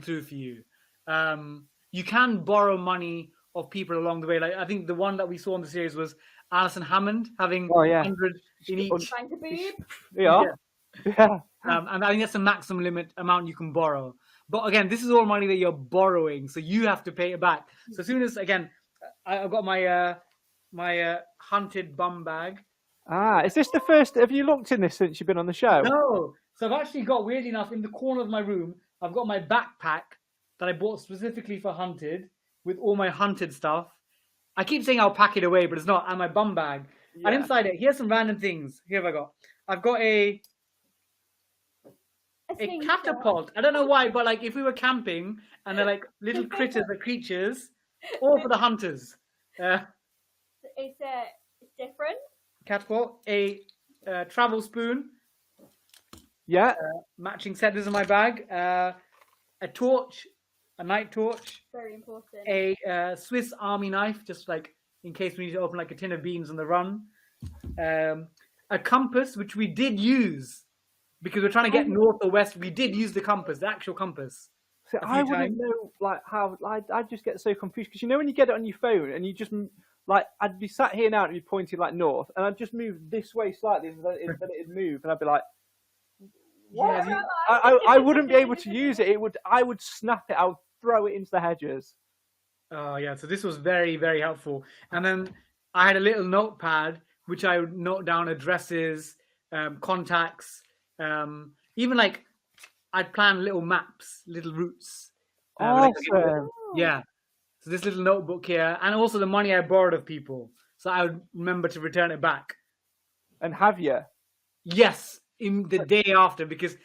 through for you. You can borrow money of people along the way. Like I think the one that we saw in the series was Alison Hammond having 100 in each. And I think that's the maximum limit amount you can borrow. But again, this is all money that you're borrowing, so you have to pay it back. So as soon as, again, I've got my hunted bum bag. Is this the first? Have you looked in this since you've been on the show? No. So I've actually got, weirdly enough, in the corner of my room, I've got my backpack that I bought specifically for hunted with all my hunted stuff. I keep saying I'll pack it away, but it's not. And my bum bag. And inside it, here's some random things. Here have I got. I've got a catapult. I don't know why, but like if we were camping and they're like little critters or creatures, all for the hunters. It's different. Catapult. A travel spoon. Matching set. This is my bag. A torch. A night torch. Very important. A Swiss Army knife, just like in case we need to open like a tin of beans on the run. A compass, which we did use because we're trying to get north or west. We did use the compass, the actual compass. So I wouldn't know like how. I'd just get so confused because when you get it on your phone and you just like I'd be sat here now and be pointing like north, and I'd just move this way slightly, and then it'd move, and I'd be like. Yeah, I wouldn't be able to use it. I would snap it. I would throw it into the hedges. Oh yeah, so this was very, very helpful. And then I had a little notepad which I would note down addresses, contacts, even like I'd plan little maps, little routes. Awesome. Yeah. So this little notebook here, and also the money I borrowed of people, so I would remember to return it back. And have you? Yes. In the day after, because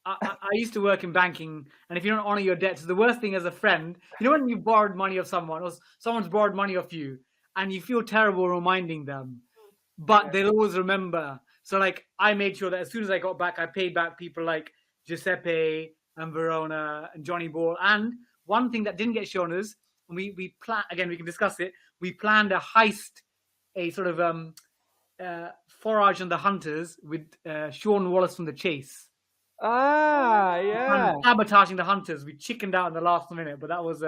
I used to work in banking, and if you don't honor your debts, the worst thing as a friend, when you borrowed money of someone or someone's borrowed money off you and you feel terrible reminding them, but they'll always remember. So like I made sure that as soon as I got back, I paid back people like Giuseppe and Verona and Johnny Ball. And one thing that didn't get shown is we plan again. We can discuss it. We planned a heist, a sort of forage on the hunters with Sean Wallace from The Chase. Yeah. And sabotaging the hunters. We chickened out in the last minute, but that was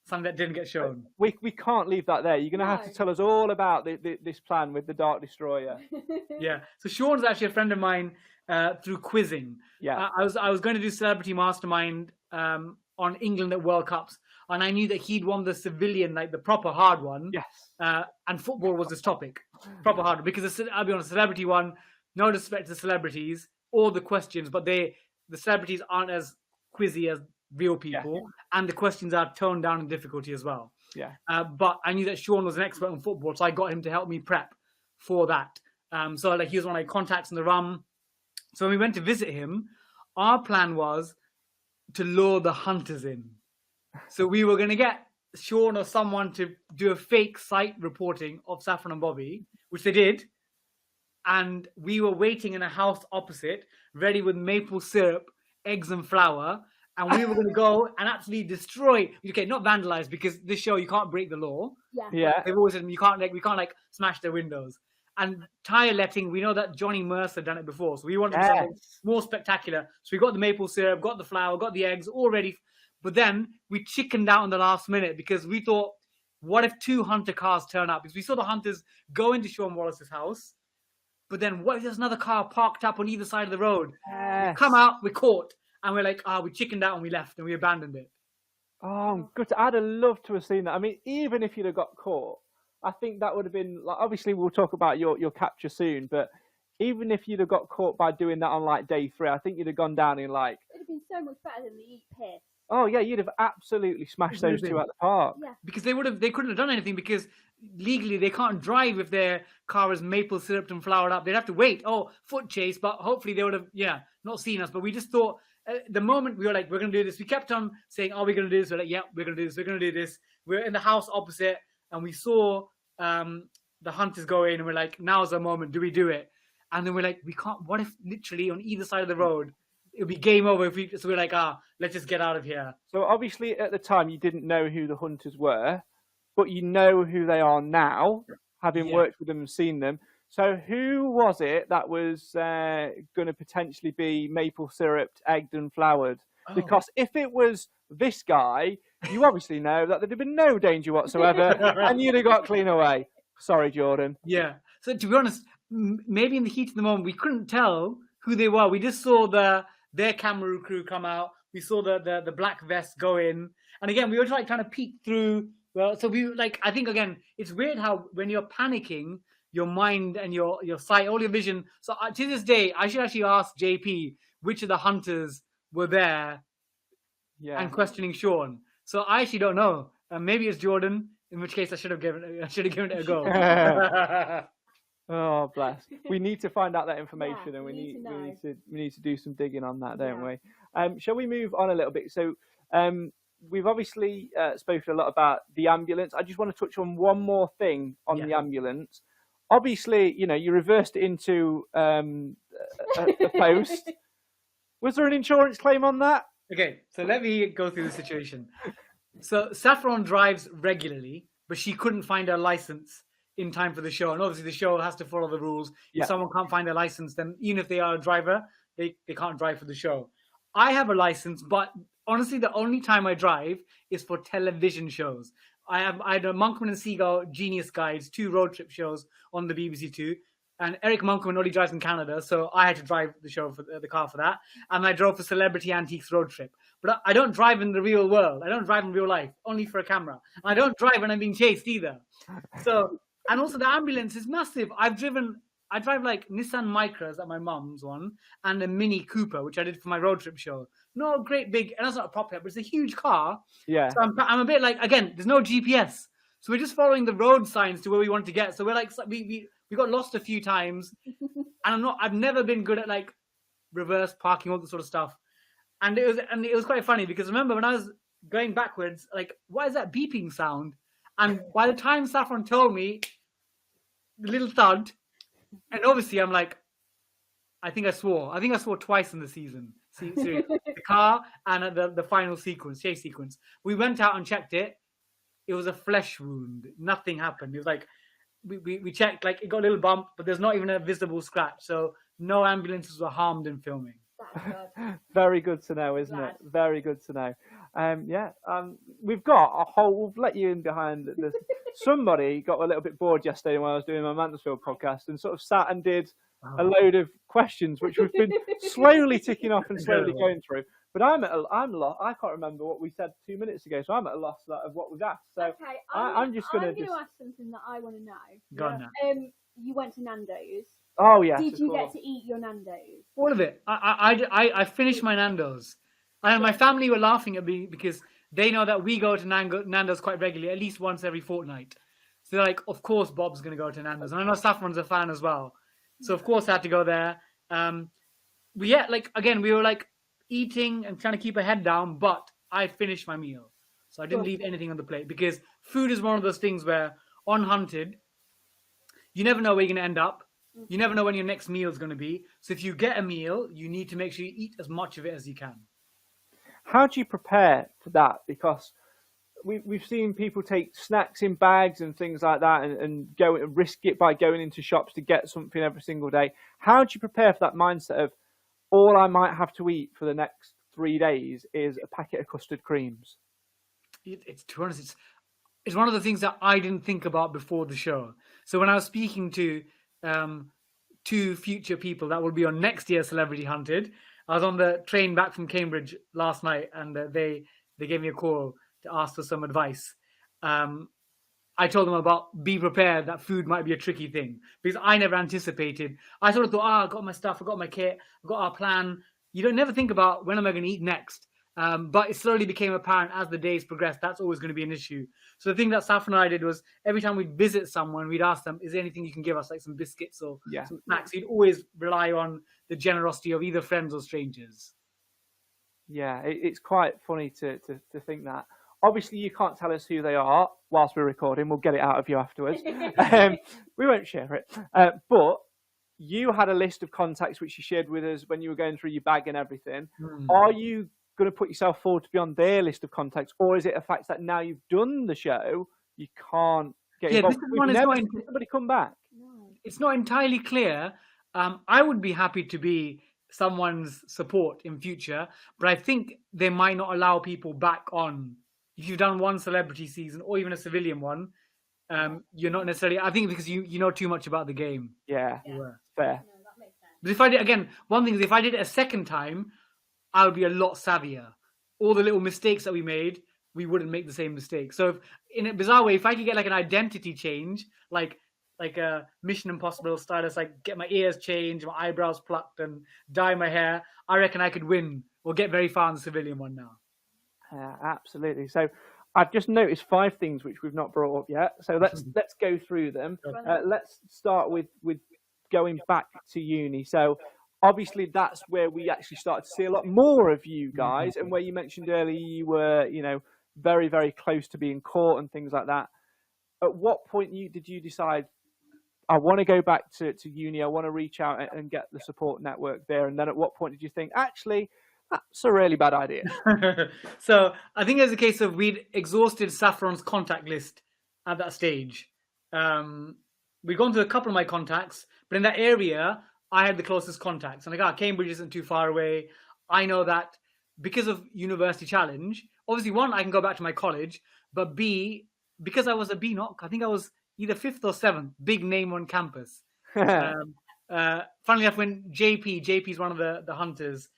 something that didn't get shown. We can't leave that there. You're going to have to tell us all about this plan with the Dark Destroyer. Yeah. So Sean's actually a friend of mine through quizzing. Yeah. I was going to do Celebrity Mastermind on England at World Cups, and I knew that he'd won the civilian, like the proper hard one. Yes. And football was his topic, proper hard, because I'll be honest, celebrity one, no disrespect to celebrities or the questions, but the celebrities aren't as quizzy as real people, and the questions are toned down in difficulty as well. Yeah. But I knew that Sean was an expert in football, so I got him to help me prep for that. So like he was one of my contacts in the RUM. So when we went to visit him, our plan was to lure the hunters in. So we were going to get Sean or someone to do a fake site reporting of Saffron and Bobby, which they did. And we were waiting in a house opposite, ready with maple syrup, eggs and flour. And we were going to go and actually destroy. Okay, not vandalize, because this show you can't break the law. Yeah. They've always said we can't like smash their windows. And tire letting, we know that Johnny Mercer done it before, so we wanted something more spectacular. So we got the maple syrup, got the flour, got the eggs all ready. But then we chickened out in the last minute because we thought, what if 2 hunter cars turn up? Because we saw the hunters go into Sean Wallace's house, but then what if there's another car parked up on either side of the road? We come out, we're caught, and we're like, we chickened out and we left and we abandoned it. Oh, good. I'd have loved to have seen that. I mean, even if you'd have got caught, I think that would have been like. Obviously, we'll talk about your capture soon, but even if you'd have got caught by doing that on like day 3, I think you'd have gone down in like. It'd have been so much better than the eat piss. Oh yeah, you'd have absolutely smashed those two at the park. Yeah. Because they couldn't have done anything, because legally they can't drive if their car is maple syruped and floured up. They'd have to wait. Foot chase, but hopefully they would have not seen us. But we just thought the moment we were like, we're going to do this, we kept on saying, we're going to do this. We're like, we're going to do this. We're going to do this. We're in the house opposite, and we saw the hunters go in, and we're like, now's the moment. Do we do it? And then we're like, we can't. What if literally on either side of the road it would be game over? So we're like, let's just get out of here. So obviously at the time you didn't know who the hunters were, but you know who they are now, having worked with them and seen them. So who was it that was going to potentially be maple syruped, egged and floured? Because if it was this guy, you obviously know that there'd have been no danger whatsoever and you'd have got clean away. Sorry, Jordan. Yeah. So to be honest, maybe in the heat of the moment, we couldn't tell who they were. We just saw their camera crew come out. We saw the black vest go in. And again, we were trying to peek through. Well, so we I think again, it's weird how when you're panicking, your mind and your sight, all your vision. So to this day, I should actually ask JP which of the hunters were there and questioning Sean. So I actually don't know. Maybe it's Jordan, in which case I should have given it a go. Oh, bless. We need to find out that information, and we need to do some digging on that, don't we? Shall we move on a little bit? So we've obviously spoken a lot about the ambulance. I just want to touch on one more thing on the ambulance. Obviously, you reversed it into a post. Was there an insurance claim on that? Okay, so let me go through the situation. So Saffron drives regularly, but she couldn't find her license in time for the show. And obviously the show has to follow the rules. If someone can't find their license, then even if they are a driver, they can't drive for the show. I have a license, but honestly, the only time I drive is for television shows. I had a Monkman and Seagull Genius Guides, 2 road trip shows on the BBC 2. And Eric Monkman only drives in Canada, so I had to drive the car for that. And I drove for Celebrity Antiques Road Trip. But I don't drive in the real world. I don't drive in real life, only for a camera. And I don't drive when I'm being chased either. So, and also the ambulance is massive. I drive like Nissan Micras at my mum's one, and a Mini Cooper, which I did for my road trip show. No great big, and that's not a prop but it's a huge car. Yeah. So I'm a bit like, again, there's no GPS. So we're just following the road signs to where we want to get. So we're like, we got lost a few times, and I've never been good at like reverse parking, all this sort of stuff. And it was quite funny because remember when I was going backwards, like, what is that beeping sound? And by the time Saffron told me, the little thud, and obviously I'm like, I think I swore twice in the season. The car and the final sequence, chase sequence. We went out and checked it. It was a flesh wound. Nothing happened. It was like, we checked, like it got a little bump, but there's not even a visible scratch. So no ambulances were harmed in filming. Very good to know, isn't it? Very good to know. We've got a whole. We'll let you in behind this. Somebody got a little bit bored yesterday when I was doing my Mansfield podcast and sort of sat and did a load of questions, which we've been slowly ticking off and slowly going through. But I'm lost. I can't remember what we said 2 minutes ago, so I'm at a loss of what was asked. So okay, I'm just going to ask something that I want to know. Go on now. You went to Nando's. Oh yes. Did you get to eat your Nando's? All of it. I finished my Nando's. And my family were laughing at me because they know that we go to Nando's quite regularly, at least once every fortnight. So they're like, of course Bob's going to go to Nando's. And I know Saffron's a fan as well. So of course I had to go there. We were like eating and trying to keep our head down, but I finished my meal. So I didn't leave anything on the plate because food is one of those things where on Hunted, you never know where you're going to end up. You never know when your next meal is going to be. So if you get a meal, you need to make sure you eat as much of it as you can. How do you prepare for that? Because we've seen people take snacks in bags and things like that and go and risk it by going into shops to get something every single day. How do you prepare for that mindset of all I might have to eat for the next 3 days is a packet of custard creams? It's to be honest, it's one of the things that I didn't think about before the show. So when I was speaking to 2 future people that will be on next year's Celebrity Hunted, I was on the train back from Cambridge last night, and they gave me a call to ask for some advice. I told them about be prepared that food might be a tricky thing because I never anticipated. I sort of thought, I got my stuff, I got my kit, I got our plan. You don't never think about when am I going to eat next. But it slowly became apparent as the days progressed, that's always going to be an issue. So the thing that Saffron and I did was every time we'd visit someone, we'd ask them, is there anything you can give us, like some biscuits or some snacks? You'd always rely on the generosity of either friends or strangers. Yeah, it's quite funny to think that. Obviously, you can't tell us who they are whilst we're recording. We'll get it out of you afterwards. We won't share it. But you had a list of contacts which you shared with us when you were going through your bag and everything. Are you going to put yourself forward to be on their list of contacts, or is it a fact that now you've done the show, you can't get involved? We've never seen somebody come back. It's not entirely clear. I would be happy to be someone's support in future, but I think they might not allow people back on. If you've done one celebrity season or even a civilian one, you're not necessarily, I think because you know too much about the game. Yeah. Fair. No, that makes sense. But if I did, again, one thing is if I did it a second time, I would be a lot savvier. All the little mistakes that we made, we wouldn't make the same mistake. So if, in a bizarre way, if I could get like an identity change, like a Mission Impossible style, it's like get my ears changed, my eyebrows plucked and dye my hair, I reckon I could win or get very far in the civilian one now. Absolutely. So I've just noticed 5 things which we've not brought up yet. So let's go through them. Let's start with going back to uni. So obviously that's where we actually started to see a lot more of you guys, and where you mentioned earlier you were, very, very close to being caught and things like that. At what point did you decide, I want to go back to uni, I want to reach out and get the support network there? And then at what point did you think, actually, that's a really bad idea? So I think there's a case of we'd exhausted Saffron's contact list at that stage. We'd gone to a couple of my contacts, but in that area, I had the closest contacts. And Cambridge isn't too far away. I know that because of University Challenge, obviously, 1, I can go back to my college, but B, because I was a BNOC, I think I was either 5th or 7th, big name on campus. Funnily enough, when JP's one of the hunters,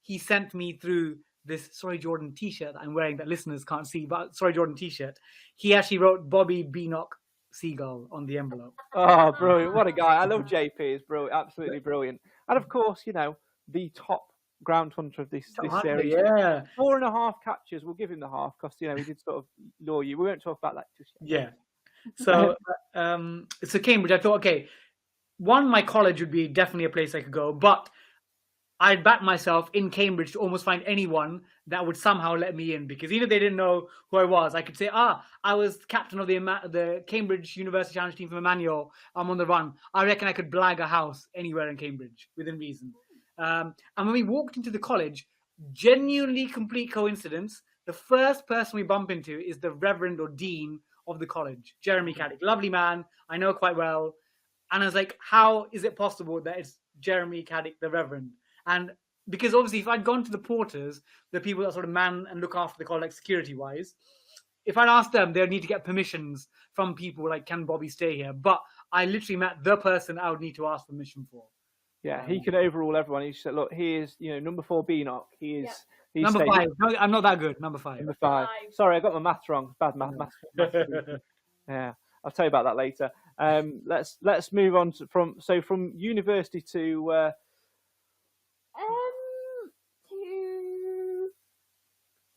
he sent me through this Sorry Jordan t-shirt that I'm wearing that listeners can't see, but Sorry Jordan t-shirt. He actually wrote Bobby BNOC Seagull on the envelope. Oh, brilliant. What a guy. I love JP. He's brilliant. Absolutely brilliant. And of course, the top ground hunter of this series. Yeah. 4.5 catches. We'll give him the half because, he did sort of lure you. We won't talk about that just yet. Yeah. So, so Cambridge, I thought, okay, 1, my college would be definitely a place I could go, but I'd back myself in Cambridge to almost find anyone that would somehow let me in, because even if they didn't know who I was, I could say, I was captain of the Cambridge University Challenge team from Emmanuel. I'm on the run. I reckon I could blag a house anywhere in Cambridge within reason. And when we walked into the college, genuinely complete coincidence, the first person we bump into is the Reverend or Dean of the college, Jeremy Caddick. Lovely man, I know quite well. And I was like, how is it possible that it's Jeremy Caddick, the Reverend? And because obviously if I'd gone to the porters, the people that sort of man and look after the college, like security-wise, if I'd asked them, they'd need to get permissions from people like, can Bobby stay here? But I literally met the person I would need to ask permission for. Yeah, he could overrule everyone. He said, look, he is, number 4 BNOC. He is... Yeah. Number 5. No, I'm not that good. Number 5. Number 5. Sorry, I got my maths wrong. Bad math. Yeah, I'll tell you about that later. Let's move on from university to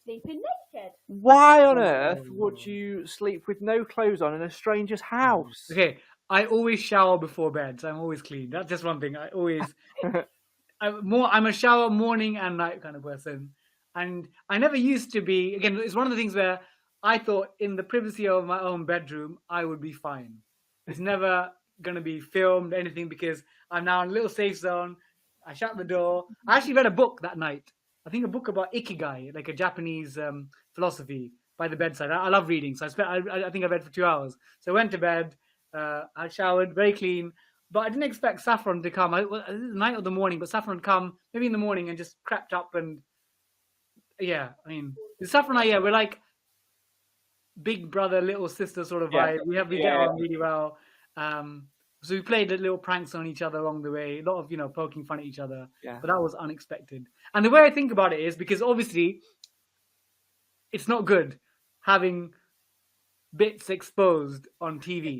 sleeping naked. Why on earth would you sleep with no clothes on in a stranger's house? Okay, I always shower before bed, so I'm always clean. That's just one thing. I always I'm a shower morning and night kind of person. And I never used to be. Again, it's one of the things where I thought in the privacy of my own bedroom, I would be fine. It's never going to be filmed, anything, because I'm now in a little safe zone. I shut the door. I actually read a book that night. I think a book about Ikigai, like a Japanese philosophy, by the bedside. I love reading. So I think I read for 2 hours. So I went to bed. I showered, very clean. But I didn't expect Saffron to come. It was night or the morning, but Saffron come maybe in the morning and just crept up and... Yeah, I mean, Saffron and I, we're like big brother, little sister sort of vibe. We get on really well. So we played little pranks on each other along the way. A lot of, poking fun at each other. Yeah. But that was unexpected. And the way I think about it is because obviously it's not good having bits exposed on TV.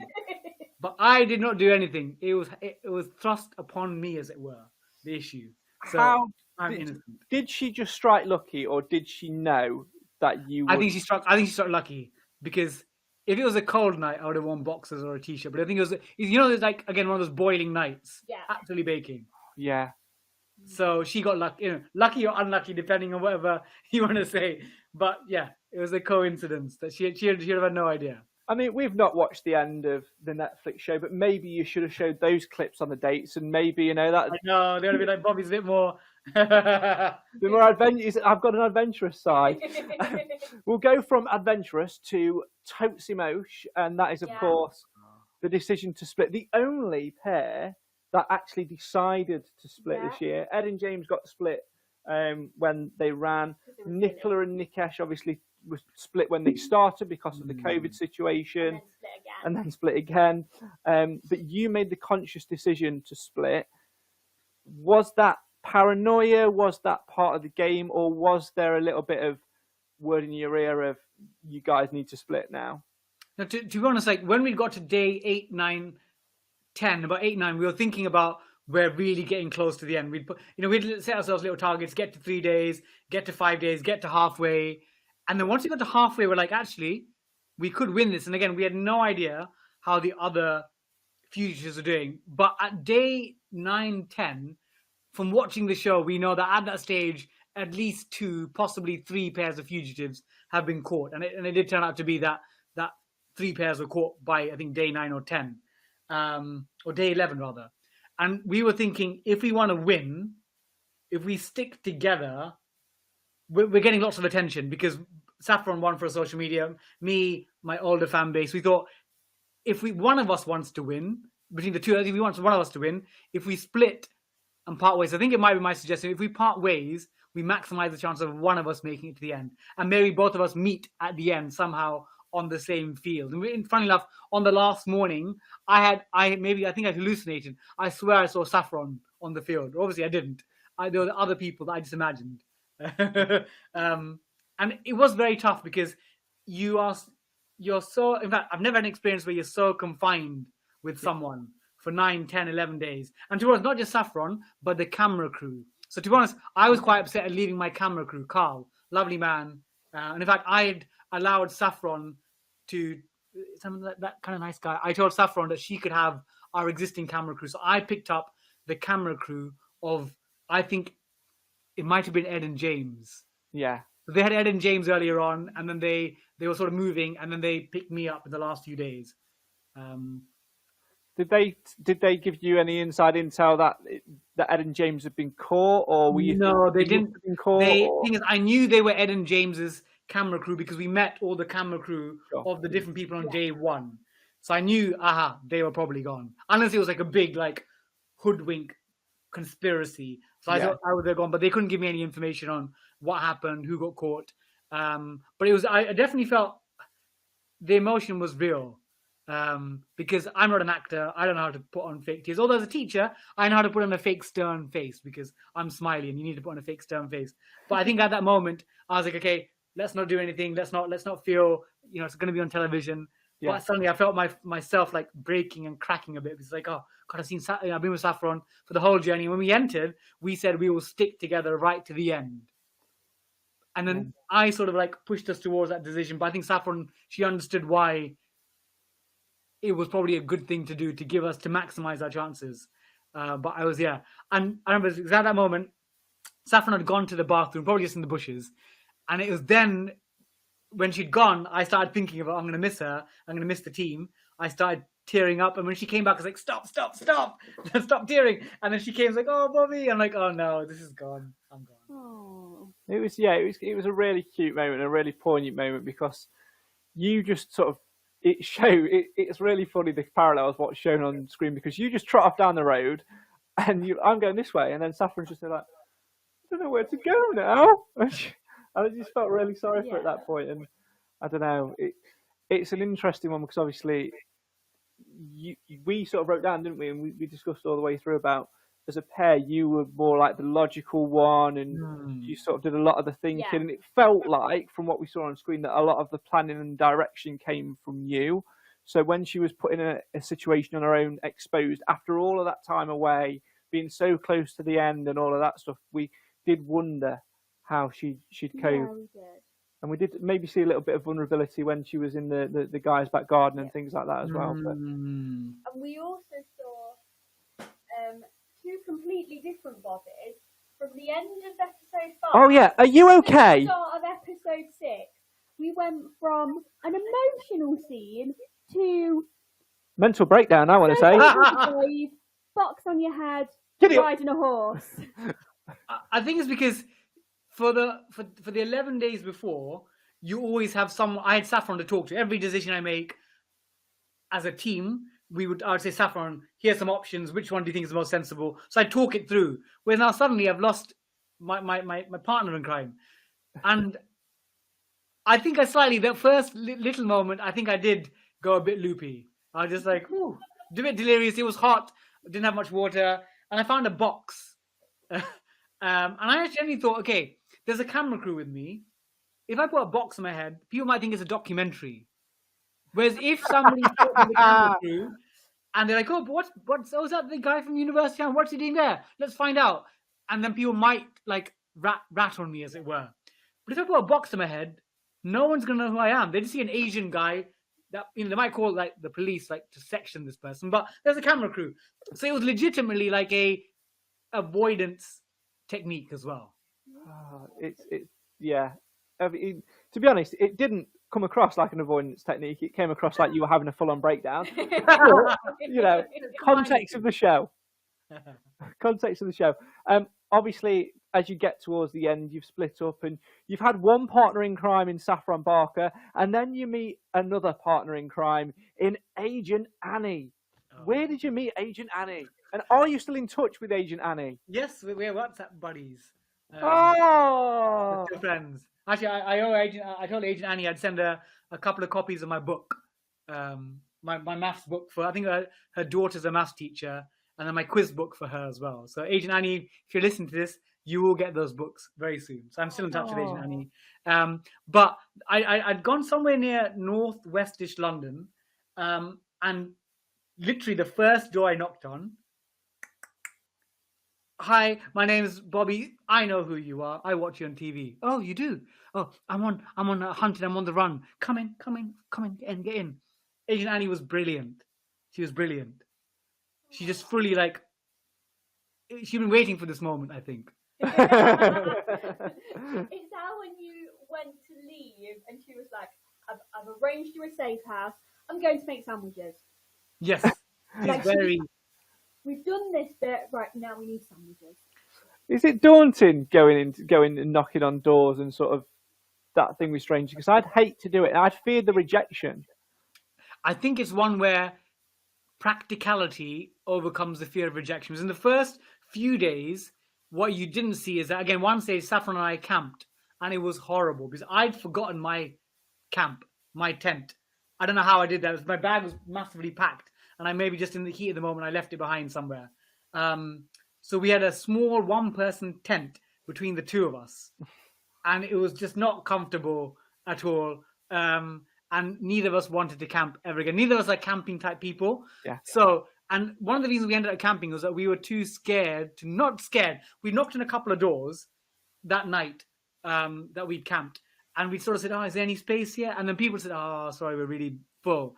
But I did not do anything. It was thrust upon me, as it were, the issue. So I'm innocent. Did she just strike lucky, or did she know that you? I think she struck lucky, because if it was a cold night, I would have worn boxers or a t-shirt. But I think it was, it's like again one of those boiling nights, absolutely baking. Yeah. So she got lucky, lucky or unlucky, depending on whatever you want to say. But yeah, it was a coincidence that she would have had no idea. I mean, we've not watched the end of the Netflix show, but maybe you should have showed those clips on the dates, and maybe that. I know they're gonna be like, Bobby's a bit more. The more adventurous. I've got an adventurous side. We'll go from adventurous to totes emotion, and that is, of course, the decision to split. The only pair that actually decided to split this year. Ed and James got split when they ran. Nicola and Nikesh obviously was split when they started because of the COVID situation, and then split again. But you made the conscious decision to split. Was that paranoia? Was that part of the game, or was there a little bit of word in your ear of you guys need to split now? Now, to be honest, like when we got to day 8, 9, 10, about 8, 9, we were thinking about we're really getting close to the end. We'd set ourselves little targets: get to 3 days, get to 5 days, get to halfway. And then once we got to halfway, we're like, actually, we could win this. And again, we had no idea how the other fugitives are doing. But at day 9, 10, from watching the show, we know that at that stage, at least 2, possibly 3 pairs of fugitives have been caught. And it did turn out to be that 3 pairs were caught by, I think, day 9 or 10, or day 11, rather. And we were thinking, if we want to win, if we stick together, we're getting lots of attention, because Saffron won for social media, me, my older fan base. We thought if one of us wants to win, between the two, if we want one of us to win, if we split and part ways, I think it might be my suggestion, if we part ways, we maximize the chance of one of us making it to the end. And maybe both of us meet at the end somehow on the same field. And funny enough, on the last morning, I think I hallucinated. I swear I saw Saffron on the field. Obviously I didn't. There were other people that I just imagined. And it was very tough, because you're so, in fact, I've never had an experience where you're so confined with someone for 9, 10, 11 days. And to be honest, not just Saffron, but the camera crew. So to be honest, I was quite upset at leaving my camera crew. Carl, lovely man. And in fact, I had allowed Saffron to, that kind of nice guy. I told Saffron that she could have our existing camera crew. So I picked up the camera crew of, I think, it might have been Ed and James. Yeah. They had Ed and James earlier on, and then they were sort of moving, and then they picked me up in the last few days. Did they give you any inside intel that Ed and James had been caught, or were you? No, they didn't. Have been caught. Thing is, I knew they were Ed and James's camera crew because we met all the camera crew of the different people on day one. So I knew, they were probably gone. Unless it was like a big like hoodwink conspiracy. So I thought they're gone, but they couldn't give me any information on what happened, who got caught. But it was, I definitely felt the emotion was real. Because I'm not an actor, I don't know how to put on fake tears. Although as a teacher, I know how to put on a fake stern face because I'm smiley and you need to put on a fake stern face. But I think at that moment, I was like, okay, let's not do anything. Let's not feel, it's going to be on television. Yeah. But suddenly I felt myself like breaking and cracking a bit. It's like, oh God, I've been with Saffron for the whole journey. When we entered, we said we will stick together right to the end. And then I sort of like pushed us towards that decision. But I think Saffron, she understood why it was probably a good thing to do to maximize our chances. But I was, and I remember at that moment, Saffron had gone to the bathroom, probably just in the bushes. And it was then when she'd gone, I started thinking about, I'm going to miss her. I'm going to miss the team. I started tearing up. And when she came back, I was like, stop, stop tearing. And then she came like, oh, Bobby. I'm like, oh no, this is gone. I'm gone. Oh. It was a really cute moment, a really poignant moment because you just sort of, it's really funny, the parallels what's shown on screen, because you just trot off down the road and I'm going this way, and then Saffron's just like, I don't know where to go now. I just felt really sorry for it at that point. And I don't know, it's an interesting one because obviously we sort of wrote down, didn't we, and we discussed all the way through about, as a pair, you were more like the logical one, and you sort of did a lot of the thinking. And it felt like, from what we saw on screen, that a lot of the planning and direction came from you. So when she was put in a situation on her own, exposed, after all of that time away, being so close to the end and all of that stuff, we did wonder how she'd cope. Yeah, we did. And we did maybe see a little bit of vulnerability when she was in the guy's back garden and things like that as well. But... And we also saw two completely different bodies from the end of episode 5. Oh yeah, are you okay? To the start of episode 6, we went from an emotional scene to mental breakdown, I want to say. Box on your head, riding a horse. I think it's because for the 11 days before, you always have someone. I had Saffron to talk to. Every decision I make as a team, I would say, Saffron, here's some options. Which one do you think is the most sensible? So I talk it through. Whereas now suddenly I've lost my partner in crime. And I think that first little moment, I think I did go a bit loopy. I was just like, a bit delirious. It was hot. I didn't have much water. And I found a box. And I actually thought, okay, there's a camera crew with me. If I put a box on my head, people might think it's a documentary. Whereas if somebody put the camera crew and they're like, oh, but is that the guy from university? And what's he doing there? Let's find out. And then people might like rat on me, as it were. But if I put a box on my head, no one's gonna know who I am. They just see an Asian guy that they might call like the police, like to section this person. But there's a camera crew, so it was legitimately like a avoidance technique as well. To be honest, it didn't come across like an avoidance technique. It came across like you were having a full-on breakdown. Context of the show. Obviously, as you get towards the end, you've split up and you've had one partner in crime in Saffron Barker, and then you meet another partner in crime in Agent Annie. Where did you meet Agent Annie? And are you still in touch with Agent Annie? Yes, we're WhatsApp buddies. We're still friends. Actually, I told Agent Annie I'd send her a couple of copies of my book, my maths book for, I think her daughter's a maths teacher, and then my quiz book for her as well. So Agent Annie, if you're listening to this, you will get those books very soon. So I'm still in touch with Agent Annie. But I'd gone somewhere near northwestish London, and literally the first door I knocked on, hi, my name is Bobby. I know who you are. I watch you on TV. Oh, you do? Oh, I'm on a hunt and I'm on the run. Come in, get in. Agent Annie was brilliant. She was brilliant. She just fully she'd been waiting for this moment, I think. It's how when you went to leave and she was like, I've arranged you a safe house. I'm going to make sandwiches. Yes. Like, Very. We've done this bit, right, now we need sandwiches. Is it daunting going and knocking on doors and sort of that thing with strangers? Because I'd hate to do it. I'd fear the rejection. I think it's one where practicality overcomes the fear of rejection. Because in the first few days, what you didn't see is that, again, one day Saffron and I camped, and it was horrible because I'd forgotten my camp, my tent. I don't know how I did that. My bag was massively packed, and I maybe just in the heat of the moment, I left it behind somewhere. So we had a small one-person tent between the two of us, and it was just not comfortable at all. And neither of us wanted to camp ever again. Neither of us are camping type people. Yeah. So, and one of the reasons we ended up camping was that we were too scared to not scared. We knocked on a couple of doors that night that we'd camped, and we sort of said, "Oh, is there any space here?" And then people said, "Oh, sorry, we're really full."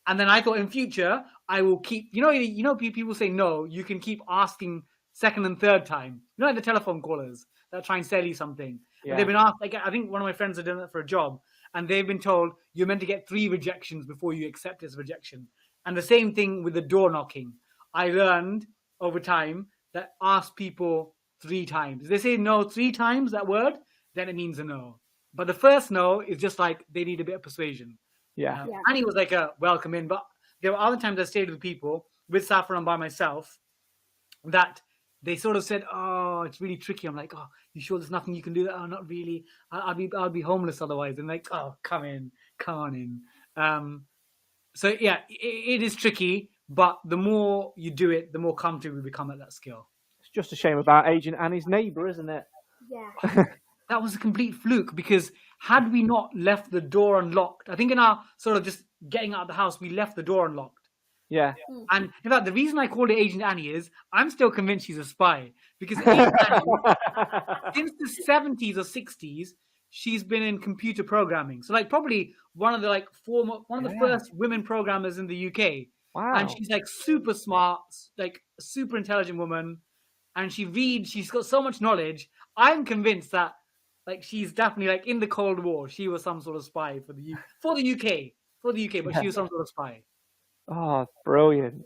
And then I thought, in future, I will keep. People say no. You can keep asking second and third time. You know, like the telephone callers that try and sell you something. Yeah. They've been asked. Like, I think one of my friends had done that for a job, and they've been told you're meant to get 3 rejections before you accept this rejection. And the same thing with the door knocking. I learned over time that ask people 3 times. If they say no 3 times, that word, then it means a no. But the first no is just like they need a bit of persuasion. Yeah. And he was like a welcome in. But there were other times I stayed with people, with Saffron by myself, that they sort of said, "Oh, it's really tricky." I'm like, "Oh, you sure there's nothing you can do?" "Oh, not really. I'll be homeless otherwise." And like, "Oh, come on in." So yeah, it is tricky, but the more you do it, the more comfortable we become at that skill. It's just a shame about Agent Annie's neighbour, isn't it? Yeah. That was a complete fluke, because had we not left the door unlocked, I think in our sort of just getting out of the house, we left the door unlocked. Yeah. And in fact, the reason I called it Agent Annie is I'm still convinced she's a spy, because Agent Annie, since the 70s or 60s, she's been in computer programming. So like probably one of the first women programmers in the UK. Wow. And she's like super smart, like super intelligent woman. And she reads, she's got so much knowledge. I'm convinced that like she's definitely like in the Cold War, she was some sort of spy for the UK, but she was some sort of spy. Oh, brilliant.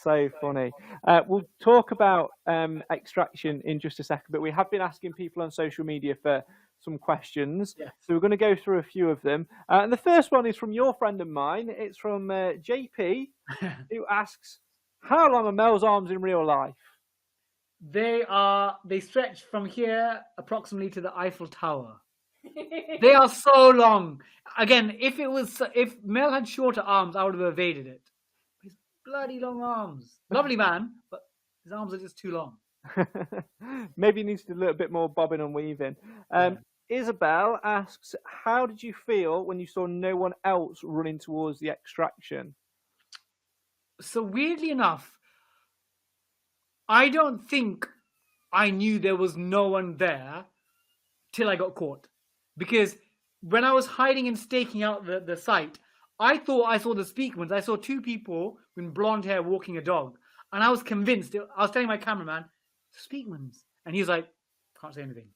So funny. We'll talk about extraction in just a second, but we have been asking people on social media for some questions. Yes. So we're going to go through a few of them. And the first one is from your friend of mine. It's from JP, who asks, how long are Mel's arms in real life? They stretch from here approximately to the Eiffel Tower. They are so long. Again, if Mel had shorter arms, I would have evaded it. His bloody long arms. Lovely man, but his arms are just too long. Maybe he needs to do a little bit more bobbing and weaving. Isabel asks, how did you feel when you saw no one else running towards the extraction? So weirdly enough, I don't think I knew there was no one there till I got caught. Because when I was hiding and staking out the site, I thought I saw the Speakmans. I saw 2 people with blonde hair walking a dog. And I was convinced, I was telling my cameraman, Speakmans. And he was like, can't say anything.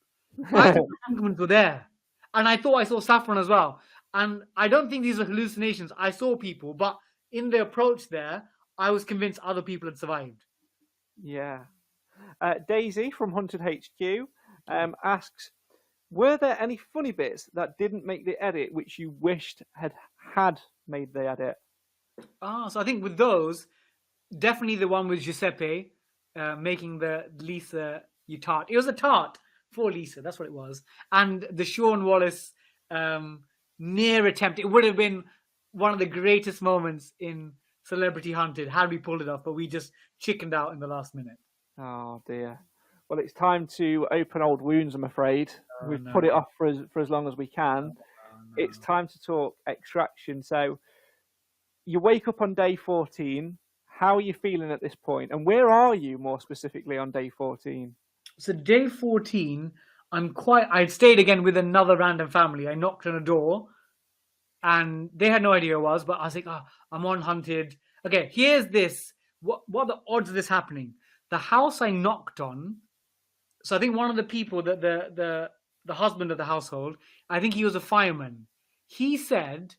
I thought the Speakmans were there. And I thought I saw Saffron as well. And I don't think these are hallucinations. I saw people, but in the approach there, I was convinced other people had survived. Yeah. Daisy from Hunted HQ asks, were there any funny bits that didn't make the edit which you wished had made the edit? So I think with those, definitely the one with Giuseppe making the Lisa tart. It was a tart for Lisa, that's what it was. And the Sean Wallace near attempt, it would have been one of the greatest moments in Celebrity Hunted had we pulled it off, but we just chickened out in the last minute. Oh dear. Well, it's time to open old wounds, I'm afraid. We've put it off for as long as we can. It's time to talk extraction. So you wake up on day 14. How are you feeling at this point? And where are you more specifically on day 14? So day 14, I'd stayed again with another random family. I knocked on a door and they had no idea who it was, but I was like, I'm on Hunted. Okay, here's this. What are the odds of this happening? The house I knocked on So I think one of the people that the husband of the household, I think he was a fireman. He said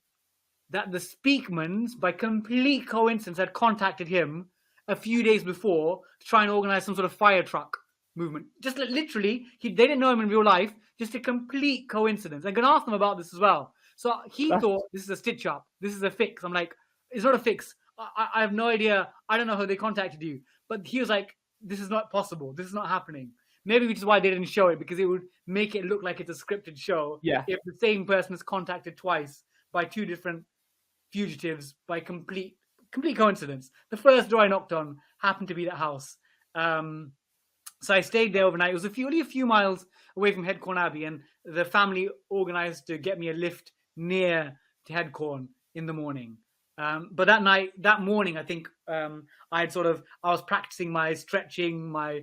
that the Speakmans, by complete coincidence, had contacted him a few days before to try and organize some sort of fire truck movement. Just literally, they didn't know him in real life. Just a complete coincidence. I'm going to ask them about this as well. So he thought this is a stitch up. This is a fix. I'm like, it's not a fix. I have no idea. I don't know how they contacted you. But he was like, this is not possible. This is not happening. Maybe which is why they didn't show it, because it would make it look like it's a scripted show. Yeah. If the same person is contacted twice by two different fugitives by complete coincidence. The first door I knocked on happened to be that house. So I stayed there overnight. It was only a few miles away from Headcorn Abbey, and the family organised to get me a lift near to Headcorn in the morning. But that morning, I think I was practicing my stretching, my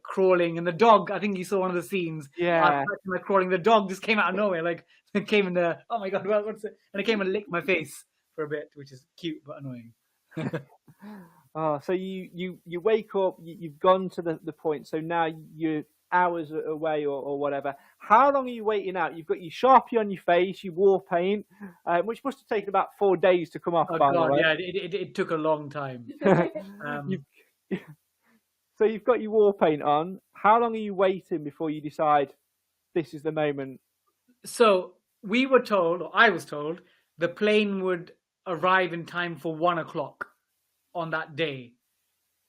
crawling, and the dog. I think you saw one of the scenes. Yeah. I was practicing my crawling. The dog just came out of nowhere, like it came in the. Oh my god, what's it? And it came and licked my face for a bit, which is cute but annoying. Oh, so you wake up, you've gone to the point, so now you're hours away or whatever. How long are you waiting out? You've got your Sharpie on your face, your war paint, which must have taken about 4 days to come off, by the way. Yeah, it took a long time. So you've got your war paint on. How long are you waiting before you decide this is the moment? So we were told, or I was told, the plane would arrive in time for 1 o'clock on that day.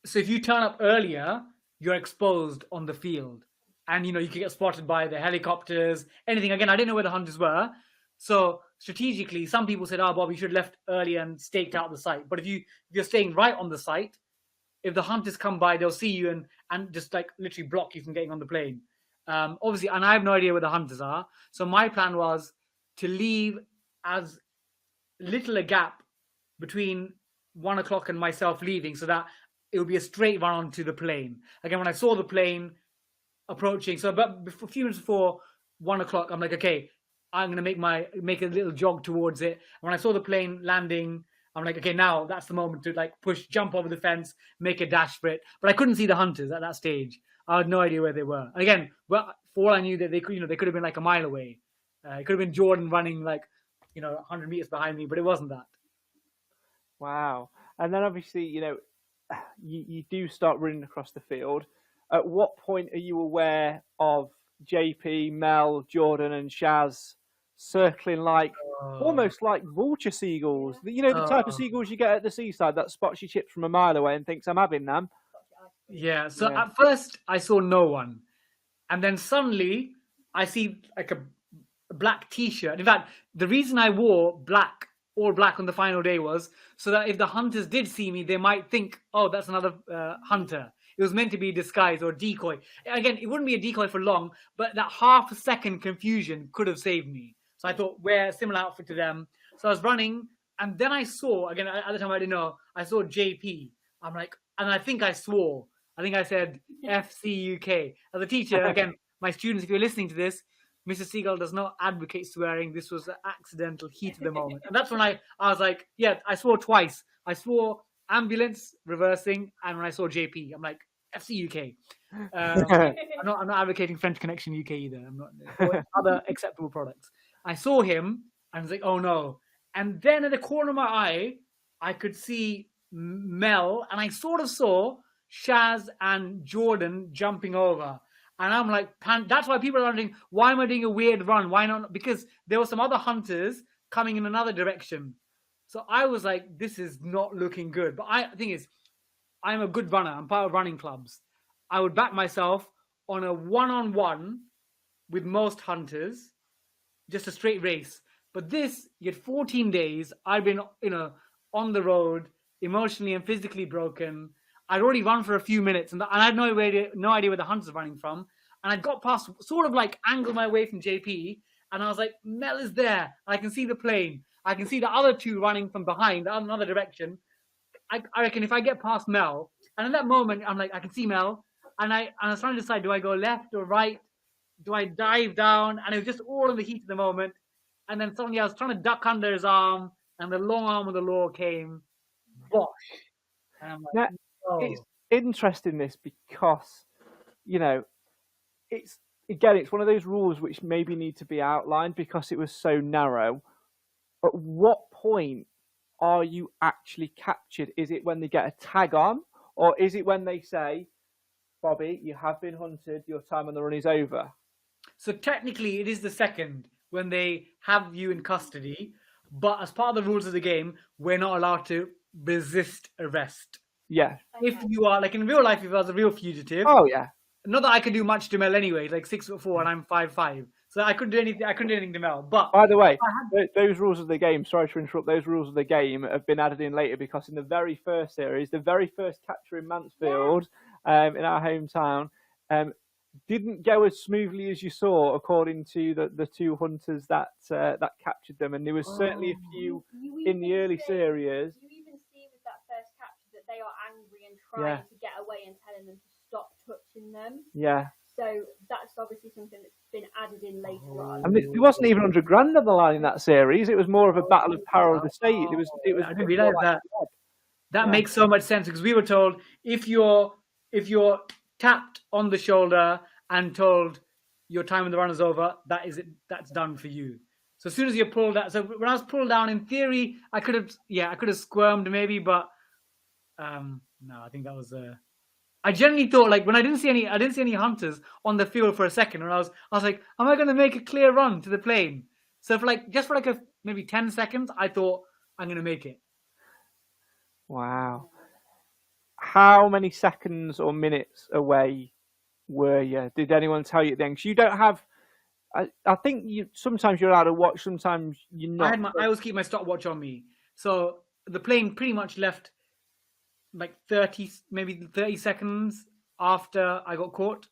So if you turn up earlier, you're exposed on the field, and you can get spotted by the helicopters, anything. Again, I didn't know where the hunters were, so strategically some people said, Bob, you should have left early and staked out the site. But if you're staying right on the site, if the hunters come by, they'll see you and just like literally block you from getting on the plane. Obviously, and I have no idea where the hunters are, so my plan was to leave as little a gap between 1 o'clock and myself leaving, so that it would be a straight run onto the plane. Again, when I saw the plane approaching, so about a few minutes before 1 o'clock, I'm like, okay, I'm gonna make a little jog towards it. When I saw the plane landing, I'm like, okay, now that's the moment to like jump over the fence, make a dash for it. But I couldn't see the hunters at that stage. I had no idea where they were. And again, well, for all I knew, that they could have been like a mile away. It could have been Jordan running like 100 meters behind me, but it wasn't that. Wow. And then obviously, you do start running across the field. At what point are you aware of JP, Mel, Jordan, and Shaz circling like almost like vulture seagulls? The type of seagulls you get at the seaside that spots your chips from a mile away and thinks, I'm having them. Yeah. So at first I saw no one, and then suddenly I see like a black T-shirt. In fact, the reason I wore all black on the final day was so that if the hunters did see me, they might think, oh, that's another hunter. It was meant to be a disguise or a decoy. Again, it wouldn't be a decoy for long, but that half a second confusion could have saved me. So I thought, wear a similar outfit to them. So I was running, and then I saw, again, at the time I didn't know, I saw JP. I'm like, and I think I swore. I think I said FC UK. As a teacher, again, my students, if you're listening to this, Mr. Seagull does not advocate swearing. This was an accidental heat of the moment. And that's when I was like, yeah, I swore twice. I swore ambulance reversing, and when I saw JP, I'm like, FC UK. I'm not advocating French Connection UK either. I'm not, or other acceptable products. I saw him, and I was like, oh no. And then at the corner of my eye, I could see Mel, and I sort of saw Shaz and Jordan jumping over. And I'm like, that's why people are wondering, why am I doing a weird run? Why not? Because there were some other hunters coming in another direction. So I was like, this is not looking good. But the thing is, I'm a good runner. I'm part of running clubs. I would back myself on a one-on-one with most hunters, just a straight race. But this, you had 14 days. I've been, on the road, emotionally and physically broken. I'd already run for a few minutes, and I had no idea where the hunters were running from. And I got past, sort of like angled my way from JP, and I was like, Mel is there. I can see the plane. I can see the other two running from behind, another direction. I reckon if I get past Mel, and in that moment, I'm like, I can see Mel, and I was trying to decide, do I go left or right? Do I dive down? And it was just all in the heat of the moment. And then suddenly I was trying to duck under his arm, and the long arm of the law came. Bosh. And I'm like, It's interesting this because, it's one of those rules which maybe need to be outlined because it was so narrow. At what point are you actually captured? Is it when they get a tag on, or is it when they say, Bobby, you have been hunted, your time on the run is over? So technically it is the second, when they have you in custody, but as part of the rules of the game, we're not allowed to resist arrest. Yeah. If you are, like in real life, if I was a real fugitive. Oh yeah. Not that I could do much to Mel anyway, like 6'4" and I'm 5'5", so I couldn't do anything. I couldn't do anything to Mel. But by the way, those rules of the game. Sorry to interrupt. Those rules of the game have been added in later because in the very first series, the very first capture in Mansfield, in our hometown, didn't go as smoothly as you saw, according to the two hunters that captured them. And there was certainly a few in the early series. You even see with that first capture that they are angry and trying to get away and telling them to stop touching them. Yeah. So that's obviously something that's been added in later on. I mean, it wasn't even 100 grand on the line in that series. It was more of a battle of power of the state. It was. I didn't realize that. That makes so much sense because we were told if you're tapped on the shoulder and told your time in the run is over, that is it. That's done for you. So as soon as you're pulled out, so when I was pulled down, in theory, I could have squirmed maybe, but no, I think that was. I generally thought, like, when I didn't see any hunters on the field for a second, and I was like, am I going to make a clear run to the plane? So for maybe 10 seconds, I thought I'm going to make it. Wow. How many seconds or minutes away were you? Did anyone tell you then? Because you don't have. I think sometimes you're allowed to watch, sometimes you're not. I always keep my stopwatch on me, so the plane pretty much left like 30 seconds after I got caught.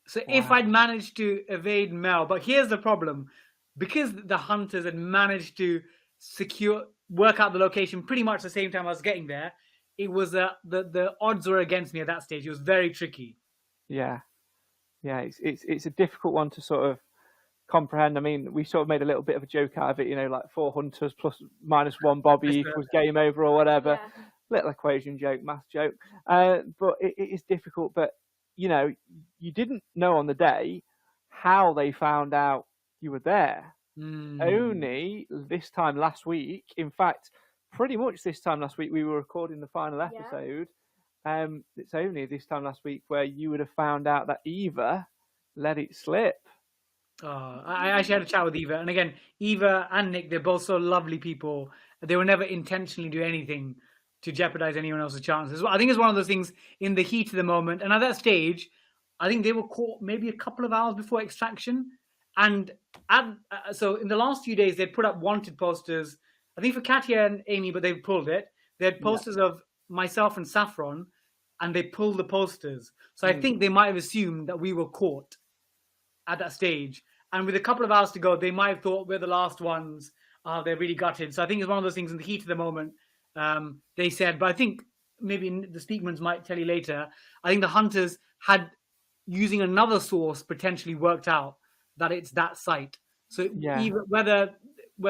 So if I'd managed to evade Mel, but here's the problem, because the hunters had managed to work out the location pretty much the same time I was getting there, it was the odds were against me at that stage. It was very tricky. Yeah, it's a difficult one to sort of comprehend. I mean, we sort of made a little bit of a joke out of it, like 4 hunters plus -1 Bobby equals game over or whatever. Yeah. Little equation joke, math joke. But it is difficult. But you didn't know on the day how they found out you were there. Only this time last week. In fact, pretty much this time last week, we were recording the final episode. It's only this time last week where you would have found out that Eva let it slip. I actually had a chat with Eva, and again, Eva and Nick, they're both so lovely people. They will never intentionally do anything to jeopardize anyone else's chances. I think it's one of those things in the heat of the moment, and at that stage, I think they were caught maybe a couple of hours before extraction. And so in the last few days, they'd put up wanted posters, I think for Katya and Amy, but they've pulled it. They had posters of myself and Saffron, and they pulled the posters. So I think they might have assumed that we were caught at that stage. And with a couple of hours to go, they might have thought we're the last ones. They're really gutted. So I think it's one of those things in the heat of the moment. They said, but I think maybe the Speakmans might tell you later, I think the hunters had, using another source, potentially worked out that it's that site. So whether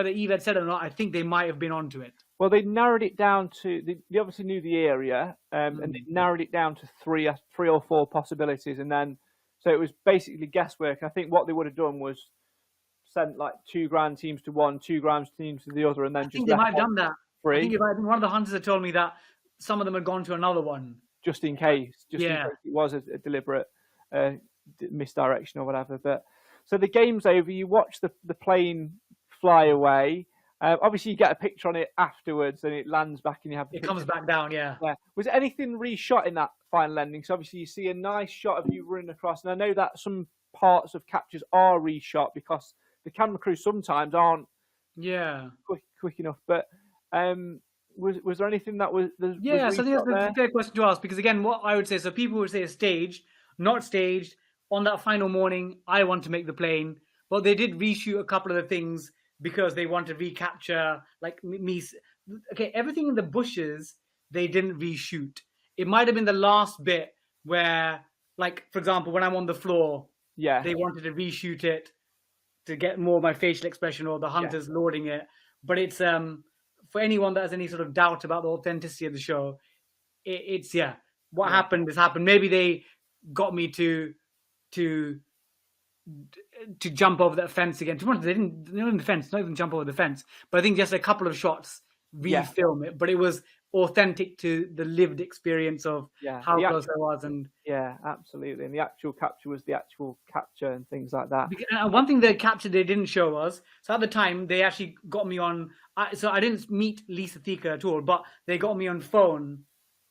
Eve had said it or not, I think they might have been onto it. Well, they narrowed it down to, they obviously knew the area, and they narrowed it down to three or four possibilities. And then, so it was basically guesswork. I think what they would have done was sent like 2 ground teams to one, 2 ground teams to the other, and then I think they might have done that. 3. I think one of the hunters had told me that some of them had gone to another one. Just in case. In case it was a deliberate misdirection or whatever. But so the game's over. You watch the plane fly away. Obviously, you get a picture on it afterwards, and it lands back, and you have. It comes back down, yeah. Was there anything reshot in that final ending? So obviously, you see a nice shot of you running across, and I know that some parts of captures are reshot because the camera crew sometimes aren't. Quick enough, but was there anything that was? So I think that's a fair question to ask, because again, what I would say, so people would say it's staged, not staged. On that final morning, I want to make the plane, but they did reshoot a couple of the things because they want to recapture, like me. Okay, everything in the bushes they didn't reshoot. It might have been the last bit where, like, for example, when I'm on the floor, they wanted to reshoot it to get more of my facial expression, or the hunters lording it. But it's for anyone that has any sort of doubt about the authenticity of the show, what happened has happened. Maybe they got me to to jump over that fence again. To be honest, they didn't the fence, not even jump over the fence, but I think just a couple of shots refilm it. But it was authentic to the lived experience of how close I was. And absolutely. And the actual capture was the actual capture and things like that. And one thing they captured they didn't show us. So at the time they actually got me on. So I didn't meet Lisa Thika at all, but they got me on phone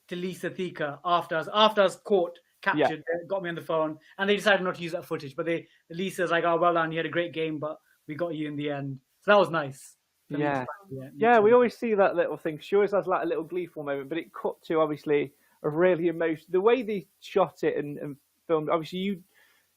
to Lisa Thika after I was caught. Captured, got me on the phone, and they decided not to use that footage. But Lisa's like, "Oh, well done, you had a great game, but we got you in the end." So that was nice. Yeah, we always see that little thing. She always has like a little gleeful moment, but it cut to obviously a really emotional. The way they shot it and filmed. Obviously,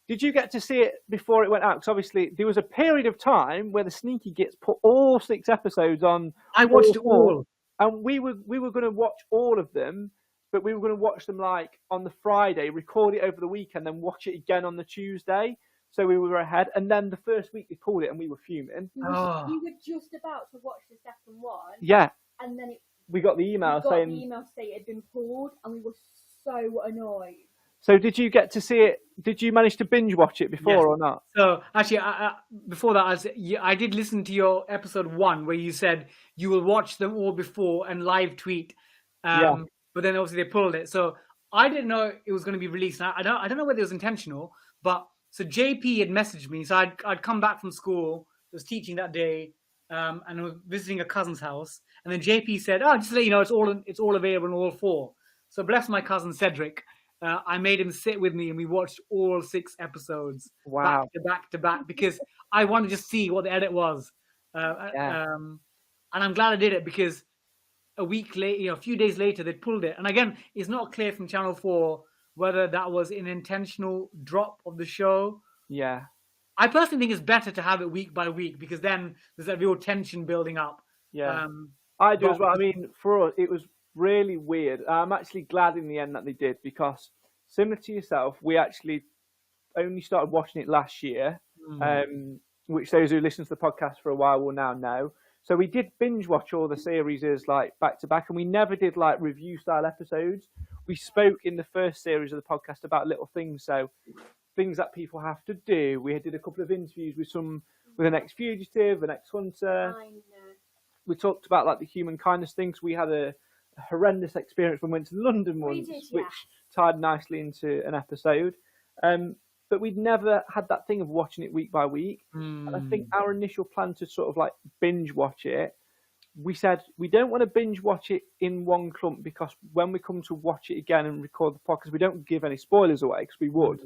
did you get to see it before it went out? Because obviously there was a period of time where the Sneaky Gits put all 6 episodes on. I watched it all, and we were going to watch all of them. But we were going to watch them like on the Friday, record it over the weekend, then watch it again on the Tuesday. So we were ahead. And then the first week they pulled it and we were fuming. We were just about to watch the second one. Yeah. And then we got the email saying it had been pulled, and we were so annoyed. So did you get to see it? Did you manage to binge watch it before or not? So actually, before that, I did listen to your episode 1 where you said you will watch them all before and live tweet. But then obviously they pulled it. So I didn't know it was going to be released. I don't know whether it was intentional, but so JP had messaged me. So I'd come back from school. I was teaching that day, and I was visiting a cousin's house. And then JP said, "Oh, just to let you know, it's all available on all 4." So bless my cousin Cedric. I made him sit with me, and we watched all 6 episodes back to back because I wanted to see what the edit was. And I'm glad I did it because a week later, a few days later, they pulled it. And again, it's not clear from Channel 4 whether that was an intentional drop of the show. Yeah. I personally think it's better to have it week by week because then there's that real tension building up. Yeah. I do as well. I mean, for us, it was really weird. I'm actually glad in the end that they did because, similar to yourself, we actually only started watching it last year, which those who listen to the podcast for a while will now know. So we did binge watch all the series like back to back, and we never did like review style episodes. We spoke in the first series of the podcast about little things, so things that people have to do. We did a couple of interviews with an ex-fugitive, an ex-hunter. We talked about like the human kindness things. We had a horrendous experience when we went to London once, which tied nicely into an episode. But we'd never had that thing of watching it week by week. And I think our initial plan to sort of like binge watch it, we said we don't want to binge watch it in one clump because when we come to watch it again and record the podcast, we don't give any spoilers away because we would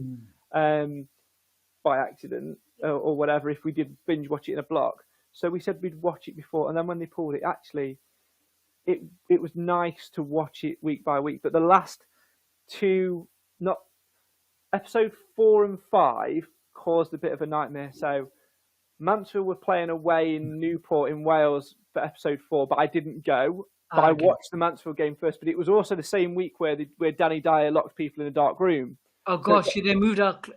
by accident or whatever if we did binge watch it in a block. So we said we'd watch it before. And then when they pulled it, actually, it was nice to watch it week by week. But the last 2, episode 4 and 5 caused a bit of a nightmare. So Mansfield were playing away in Newport in Wales for episode 4, but I didn't go. But I watched the Mansfield game first. But it was also the same week where Danny Dyer locked people in a dark room. Oh gosh, they moved out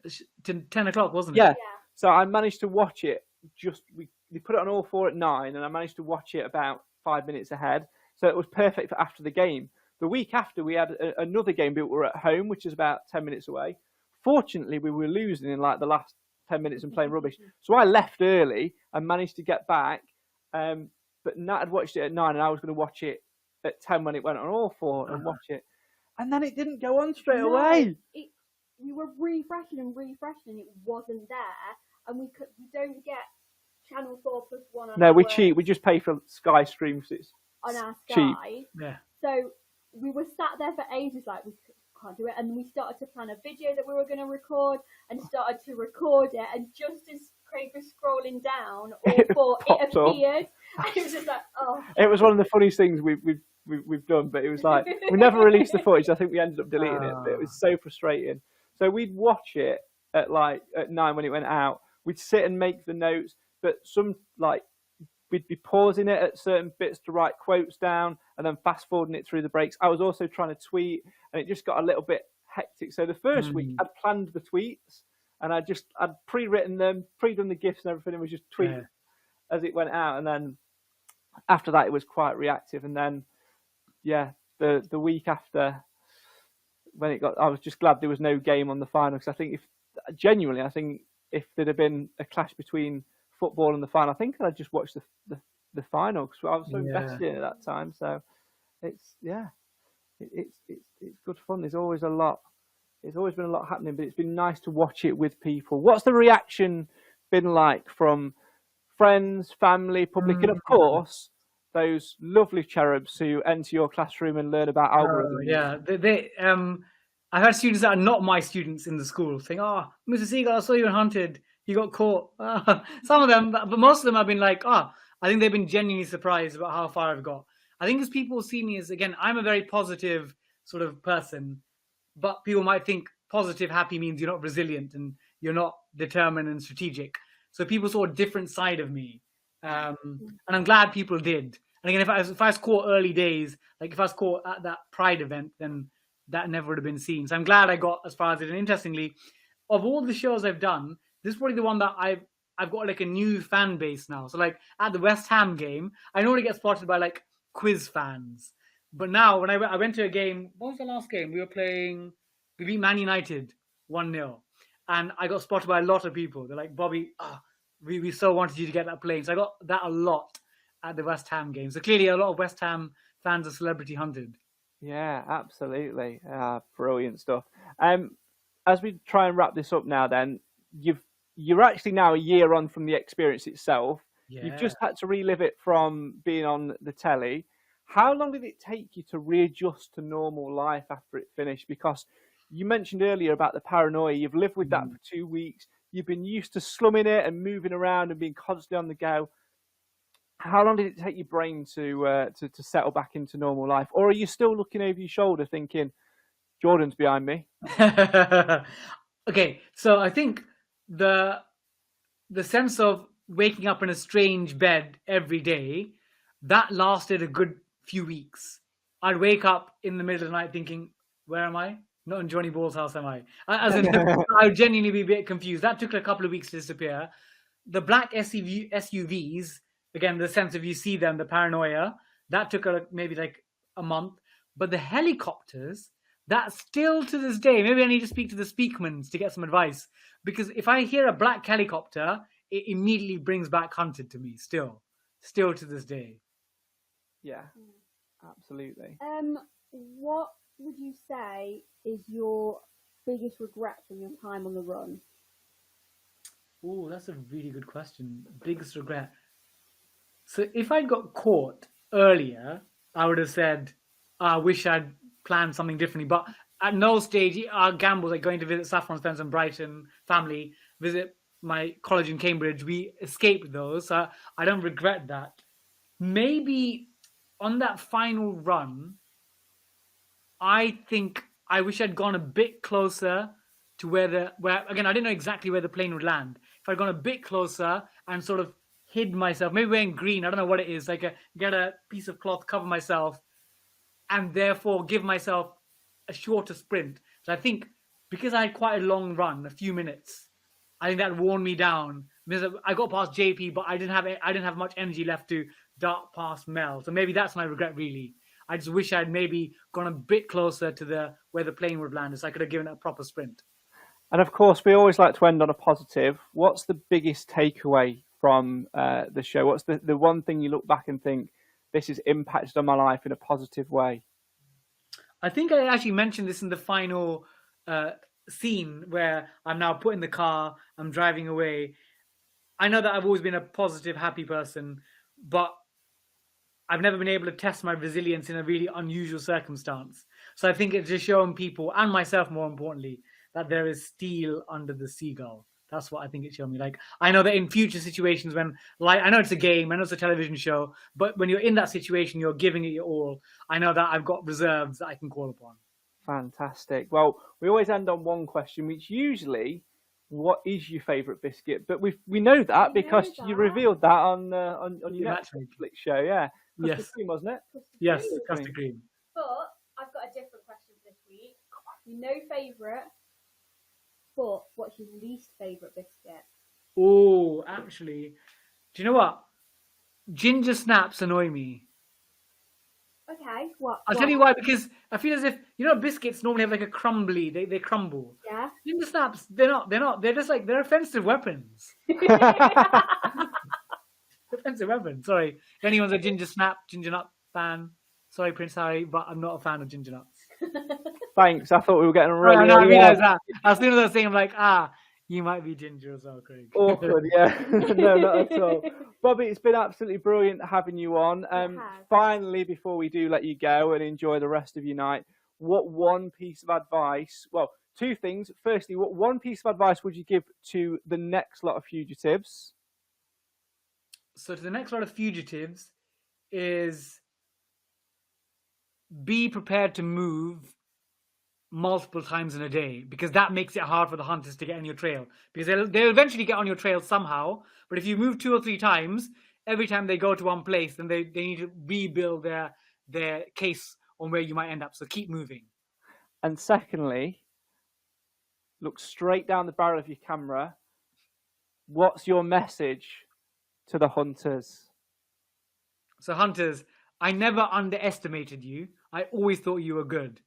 to 10 o'clock, wasn't it? Yeah. So I managed to watch it. They put it on all 4 at 9, and I managed to watch it about 5 minutes ahead. So it was perfect for after the game. The week after, we had another game, but we were at home, which is about 10 minutes away. Fortunately, we were losing in like the last 10 minutes and playing rubbish. So I left early and managed to get back. But Nat had watched it at 9 and I was going to watch it at 10 when it went on all 4 and watch it. And then it didn't go on straight away. We were refreshing and it wasn't there. And we don't get Channel 4 plus 1 on No, we cheat. We just pay for Sky Stream because it's on our Sky. Cheap. Yeah. So we were sat there for ages like we can't do it, and we started to plan a video that we were going to record and started to record it, and just as Craig was scrolling down all 4 it appeared and it was just like it was one of the funniest things we've done, but it was like we never released the footage. I think we ended up deleting it, but it was so frustrating. So we'd watch it at 9 when it went out. We'd sit and make the notes, but we'd be pausing it at certain bits to write quotes down and then fast forwarding it through the breaks. I was also trying to tweet and it just got a little bit hectic. So the first week I'd planned the tweets and I'd pre-written them, pre-done the GIFs and everything, and was just tweet as it went out. And then after that, it was quite reactive. And then, the week after when it got, I was just glad there was no game on the final because I think genuinely, I think if there'd have been a clash between football and the final, I think I'd just watch the final because I was so invested in it at that time. So it's good fun. There's always a lot. There's always been a lot happening, but it's been nice to watch it with people. What's the reaction been like from friends, family, public, and of course those lovely cherubs who enter your classroom and learn about algorithms? I've had students that are not my students in the school saying, "Oh, Mr. Seagull, I saw you in Hunted. You got caught." Some of them, but most of them have been like, "Oh," I think they've been genuinely surprised about how far I've got. I think as people see me as, again, I'm a very positive sort of person, but people might think positive, happy means you're not resilient and you're not determined and strategic. So people saw a different side of me. And I'm glad people did. And again, if I was caught early days, like if I was caught at that Pride event, then that never would have been seen. So I'm glad I got as far as it. And interestingly, of all the shows I've done, this is probably the one that I've got like a new fan base now. So like at the West Ham game, I normally get spotted by like quiz fans. But now when I went to a game, what was the last game? We beat Man United 1-0. And I got spotted by a lot of people. They're like, "Bobby, we so wanted you to get that plane." So I got that a lot at the West Ham game. So clearly a lot of West Ham fans are celebrity hunted. Yeah, absolutely. Brilliant stuff. As we try and wrap this up now, then you're actually now a year on from the experience itself. Yeah. You've just had to relive it from being on the telly. How long did it take you to readjust to normal life after it finished? Because you mentioned earlier about the paranoia. You've lived with that for 2 weeks. You've been used to slumming it and moving around and being constantly on the go. How long did it take your brain to settle back into normal life? Or are you still looking over your shoulder thinking, Jordan's behind me? Okay, so I think the sense of waking up in a strange bed every day, that lasted a good few weeks. I'd wake up in the middle of the night thinking, where am I? Not in Johnny Ball's house, am I? As in, I would genuinely be a bit confused. That took a couple of weeks to disappear. The black SUVs, again, the sense of you see them, the paranoia, that took maybe like a month. But the helicopters, that still to this day, maybe I need to speak to the Speakmans to get some advice. Because if I hear a black helicopter, it immediately brings back Hunted to me, still to this day. Yeah, absolutely. What would you say is your biggest regret from your time on the run? Oh, that's a really good question. Biggest regret. So if I'd got caught earlier, I would have said, I wish I'd planned something differently. But at no stage, our gambles, like going to visit Saffron Spence and Brighton family, visit my college in Cambridge, we escaped those. So I don't regret that. Maybe on that final run, I think I wish I'd gone a bit closer to where again, I didn't know exactly where the plane would land. If I'd gone a bit closer and sort of hid myself, maybe wearing green, I don't know what it is, like get a piece of cloth, cover myself, and therefore give myself a shorter sprint. So I think because I had quite a long run, a few minutes, I think that worn me down. Because I got past JP, but I didn't have much energy left to dart past Mel. So maybe that's my regret, really. I just wish I'd maybe gone a bit closer to where the plane would land, so I could have given it a proper sprint. And of course, we always like to end on a positive. What's the biggest takeaway from the show? What's the one thing you look back and think, this has impacted on my life in a positive way? I think I actually mentioned this in the final scene where I'm now put in the car, I'm driving away. I know that I've always been a positive, happy person, but I've never been able to test my resilience in a really unusual circumstance. So I think it's just showing people, and myself more importantly, that there is steel under the seagull. That's what I think it's showing me. Like, I know that in future situations when, like, I know it's a game, I know it's a television show, but when you're in that situation, you're giving it your all. I know that I've got reserves that I can call upon. Fantastic. Well, we always end on one question, which usually, what is your favourite biscuit? But we know that because you revealed that on your Netflix show, yeah. Custard cream, wasn't it? Yes, custard cream. But I've got a different question this week. You know favourite, but what's your least favourite biscuit? Oh, actually, do you know what? Ginger snaps annoy me. Okay. Why? What? I'll tell you why, because I feel as if, biscuits normally have like a crumbly, they crumble. Yeah. Ginger snaps, they're not, they're just like, they're offensive weapons. Offensive weapons, sorry. If anyone's a ginger nut fan, sorry, Prince Harry, but I'm not a fan of ginger nuts. Thanks, I thought we were getting really... I realised that. As soon as I was saying, I'm like, you might be ginger as well, Craig. Awkward, yeah. No, not at all. Bobby, it's been absolutely brilliant having you on. Finally, before we do let you go and enjoy the rest of your night, what one piece of advice, well, two things. Firstly, what one piece of advice would you give to the next lot of fugitives? So to the next lot of fugitives is be prepared to move multiple times in a day, because that makes it hard for the hunters to get on your trail, because they'll eventually get on your trail somehow, but if you move 2 or 3 times, every time they go to one place, then they need to rebuild their case on where you might end up. So keep moving. And secondly, look straight down the barrel of your camera. What's your message to the hunters? So hunters, I never underestimated you. I always thought you were good.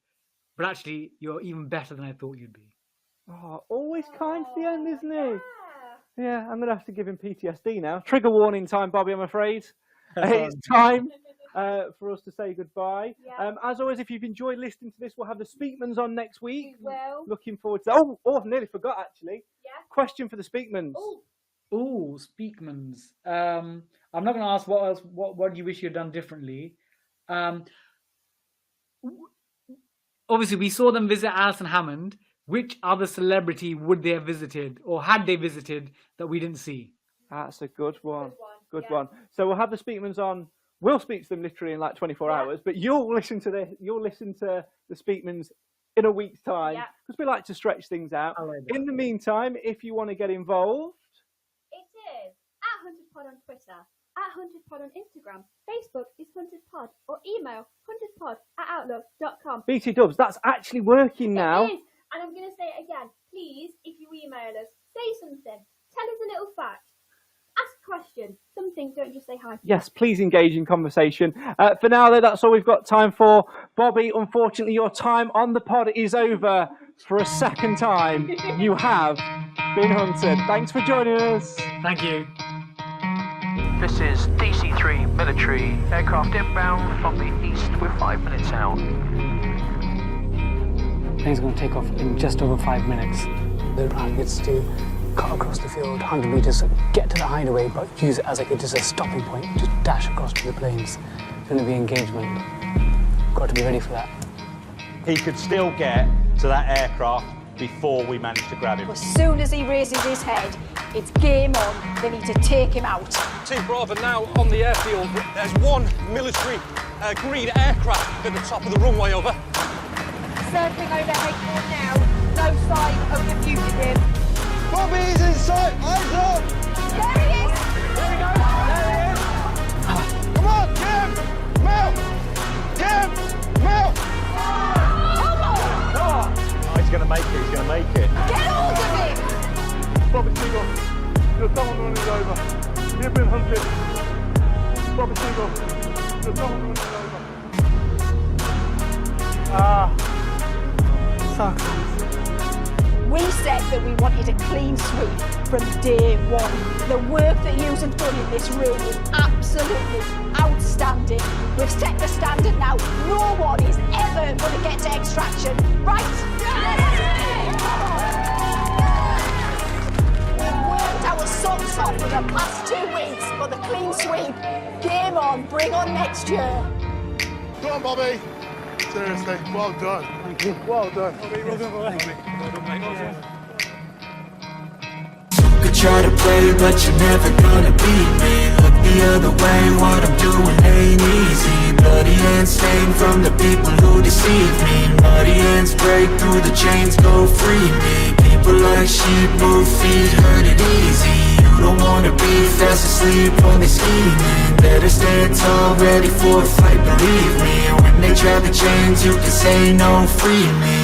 But actually, you're even better than I thought you'd be. Oh, always kind to the end, isn't he? Yeah, I'm going to have to give him PTSD now. Trigger warning time, Bobby, I'm afraid. It's time for us to say goodbye. Yeah. As always, if you've enjoyed listening to this, we'll have the Speakmans on next week. We will. Looking forward to that. Oh, I've nearly forgot, actually. Yeah. Question for the Speakmans. Oh, Speakmans. I'm not going to ask what you wish you had done differently. Obviously, we saw them visit Alison Hammond. Which other celebrity would they have visited, or had they visited, that we didn't see? That's a good one. Good one. So we'll have the Speakmans on. We'll speak to them literally in like 24 hours, but you'll listen to the Speakmans in a week's time, because we like to stretch things out. In the meantime, if you want to get involved, it is @HuntedPod on Twitter, @HuntedPod on Instagram, Facebook is HuntedPod, or email huntedpod@outlook.com. BT Dubs, that's actually working now. It is. And I'm going to say it again. Please, if you email us, say something. Tell us a little fact. Ask a question. Something, don't just say hi. Yes, please engage in conversation. For now, though, that's all we've got time for. Bobby, unfortunately, your time on the pod is over for a second time. You have been hunted. Thanks for joining us. Thank you. This is DC-3 military aircraft inbound from the east. We're 5 minutes out. Plane's going to take off in just over 5 minutes. The plan gets to cut across the field 100 meters, get to the hideaway, but use it as just a stopping point, just dash across to the planes. It's going to be engagement. Got to be ready for that. He could still get to that aircraft before we manage to grab him. As soon as he raises his head, it's game on. They need to take him out. Team Bravo now on the airfield. There's one military green aircraft at the top of the runway, over. Circling overhead now. No sign of the fugitive. Bobby's in sight. Eyes up. There he is. There we go. There he is. Come on, Kim. Mel. Kim. Mel. Oh, he's going to make it. He's going to make it. Get hold of him. Bobby Seagull. There's someone running over. You've been hunted. Bobby Seagull. There's someone running over. We said that we wanted a clean sweep from day one. The work that you have done in this room is absolutely outstanding. We've set the standard now. No one is ever going to get to extraction. Right? We've worked our socks off for the past 2 weeks for the clean sweep. Game on. Bring on next year. Go on, Bobby. Seriously, well done. Thank you. Well done. Well done, mate. You could try to play, but you're never gonna beat me. Look the other way, what I'm doing ain't easy. Bloody hands stained from the people who deceive me. Muddy hands break through the chains, go free me. People like sheep move feet, hurt it easy. You don't wanna be fast asleep when they're scheming. Better stand tall, ready for a fight, believe me. When they try to change, you can say no, free me.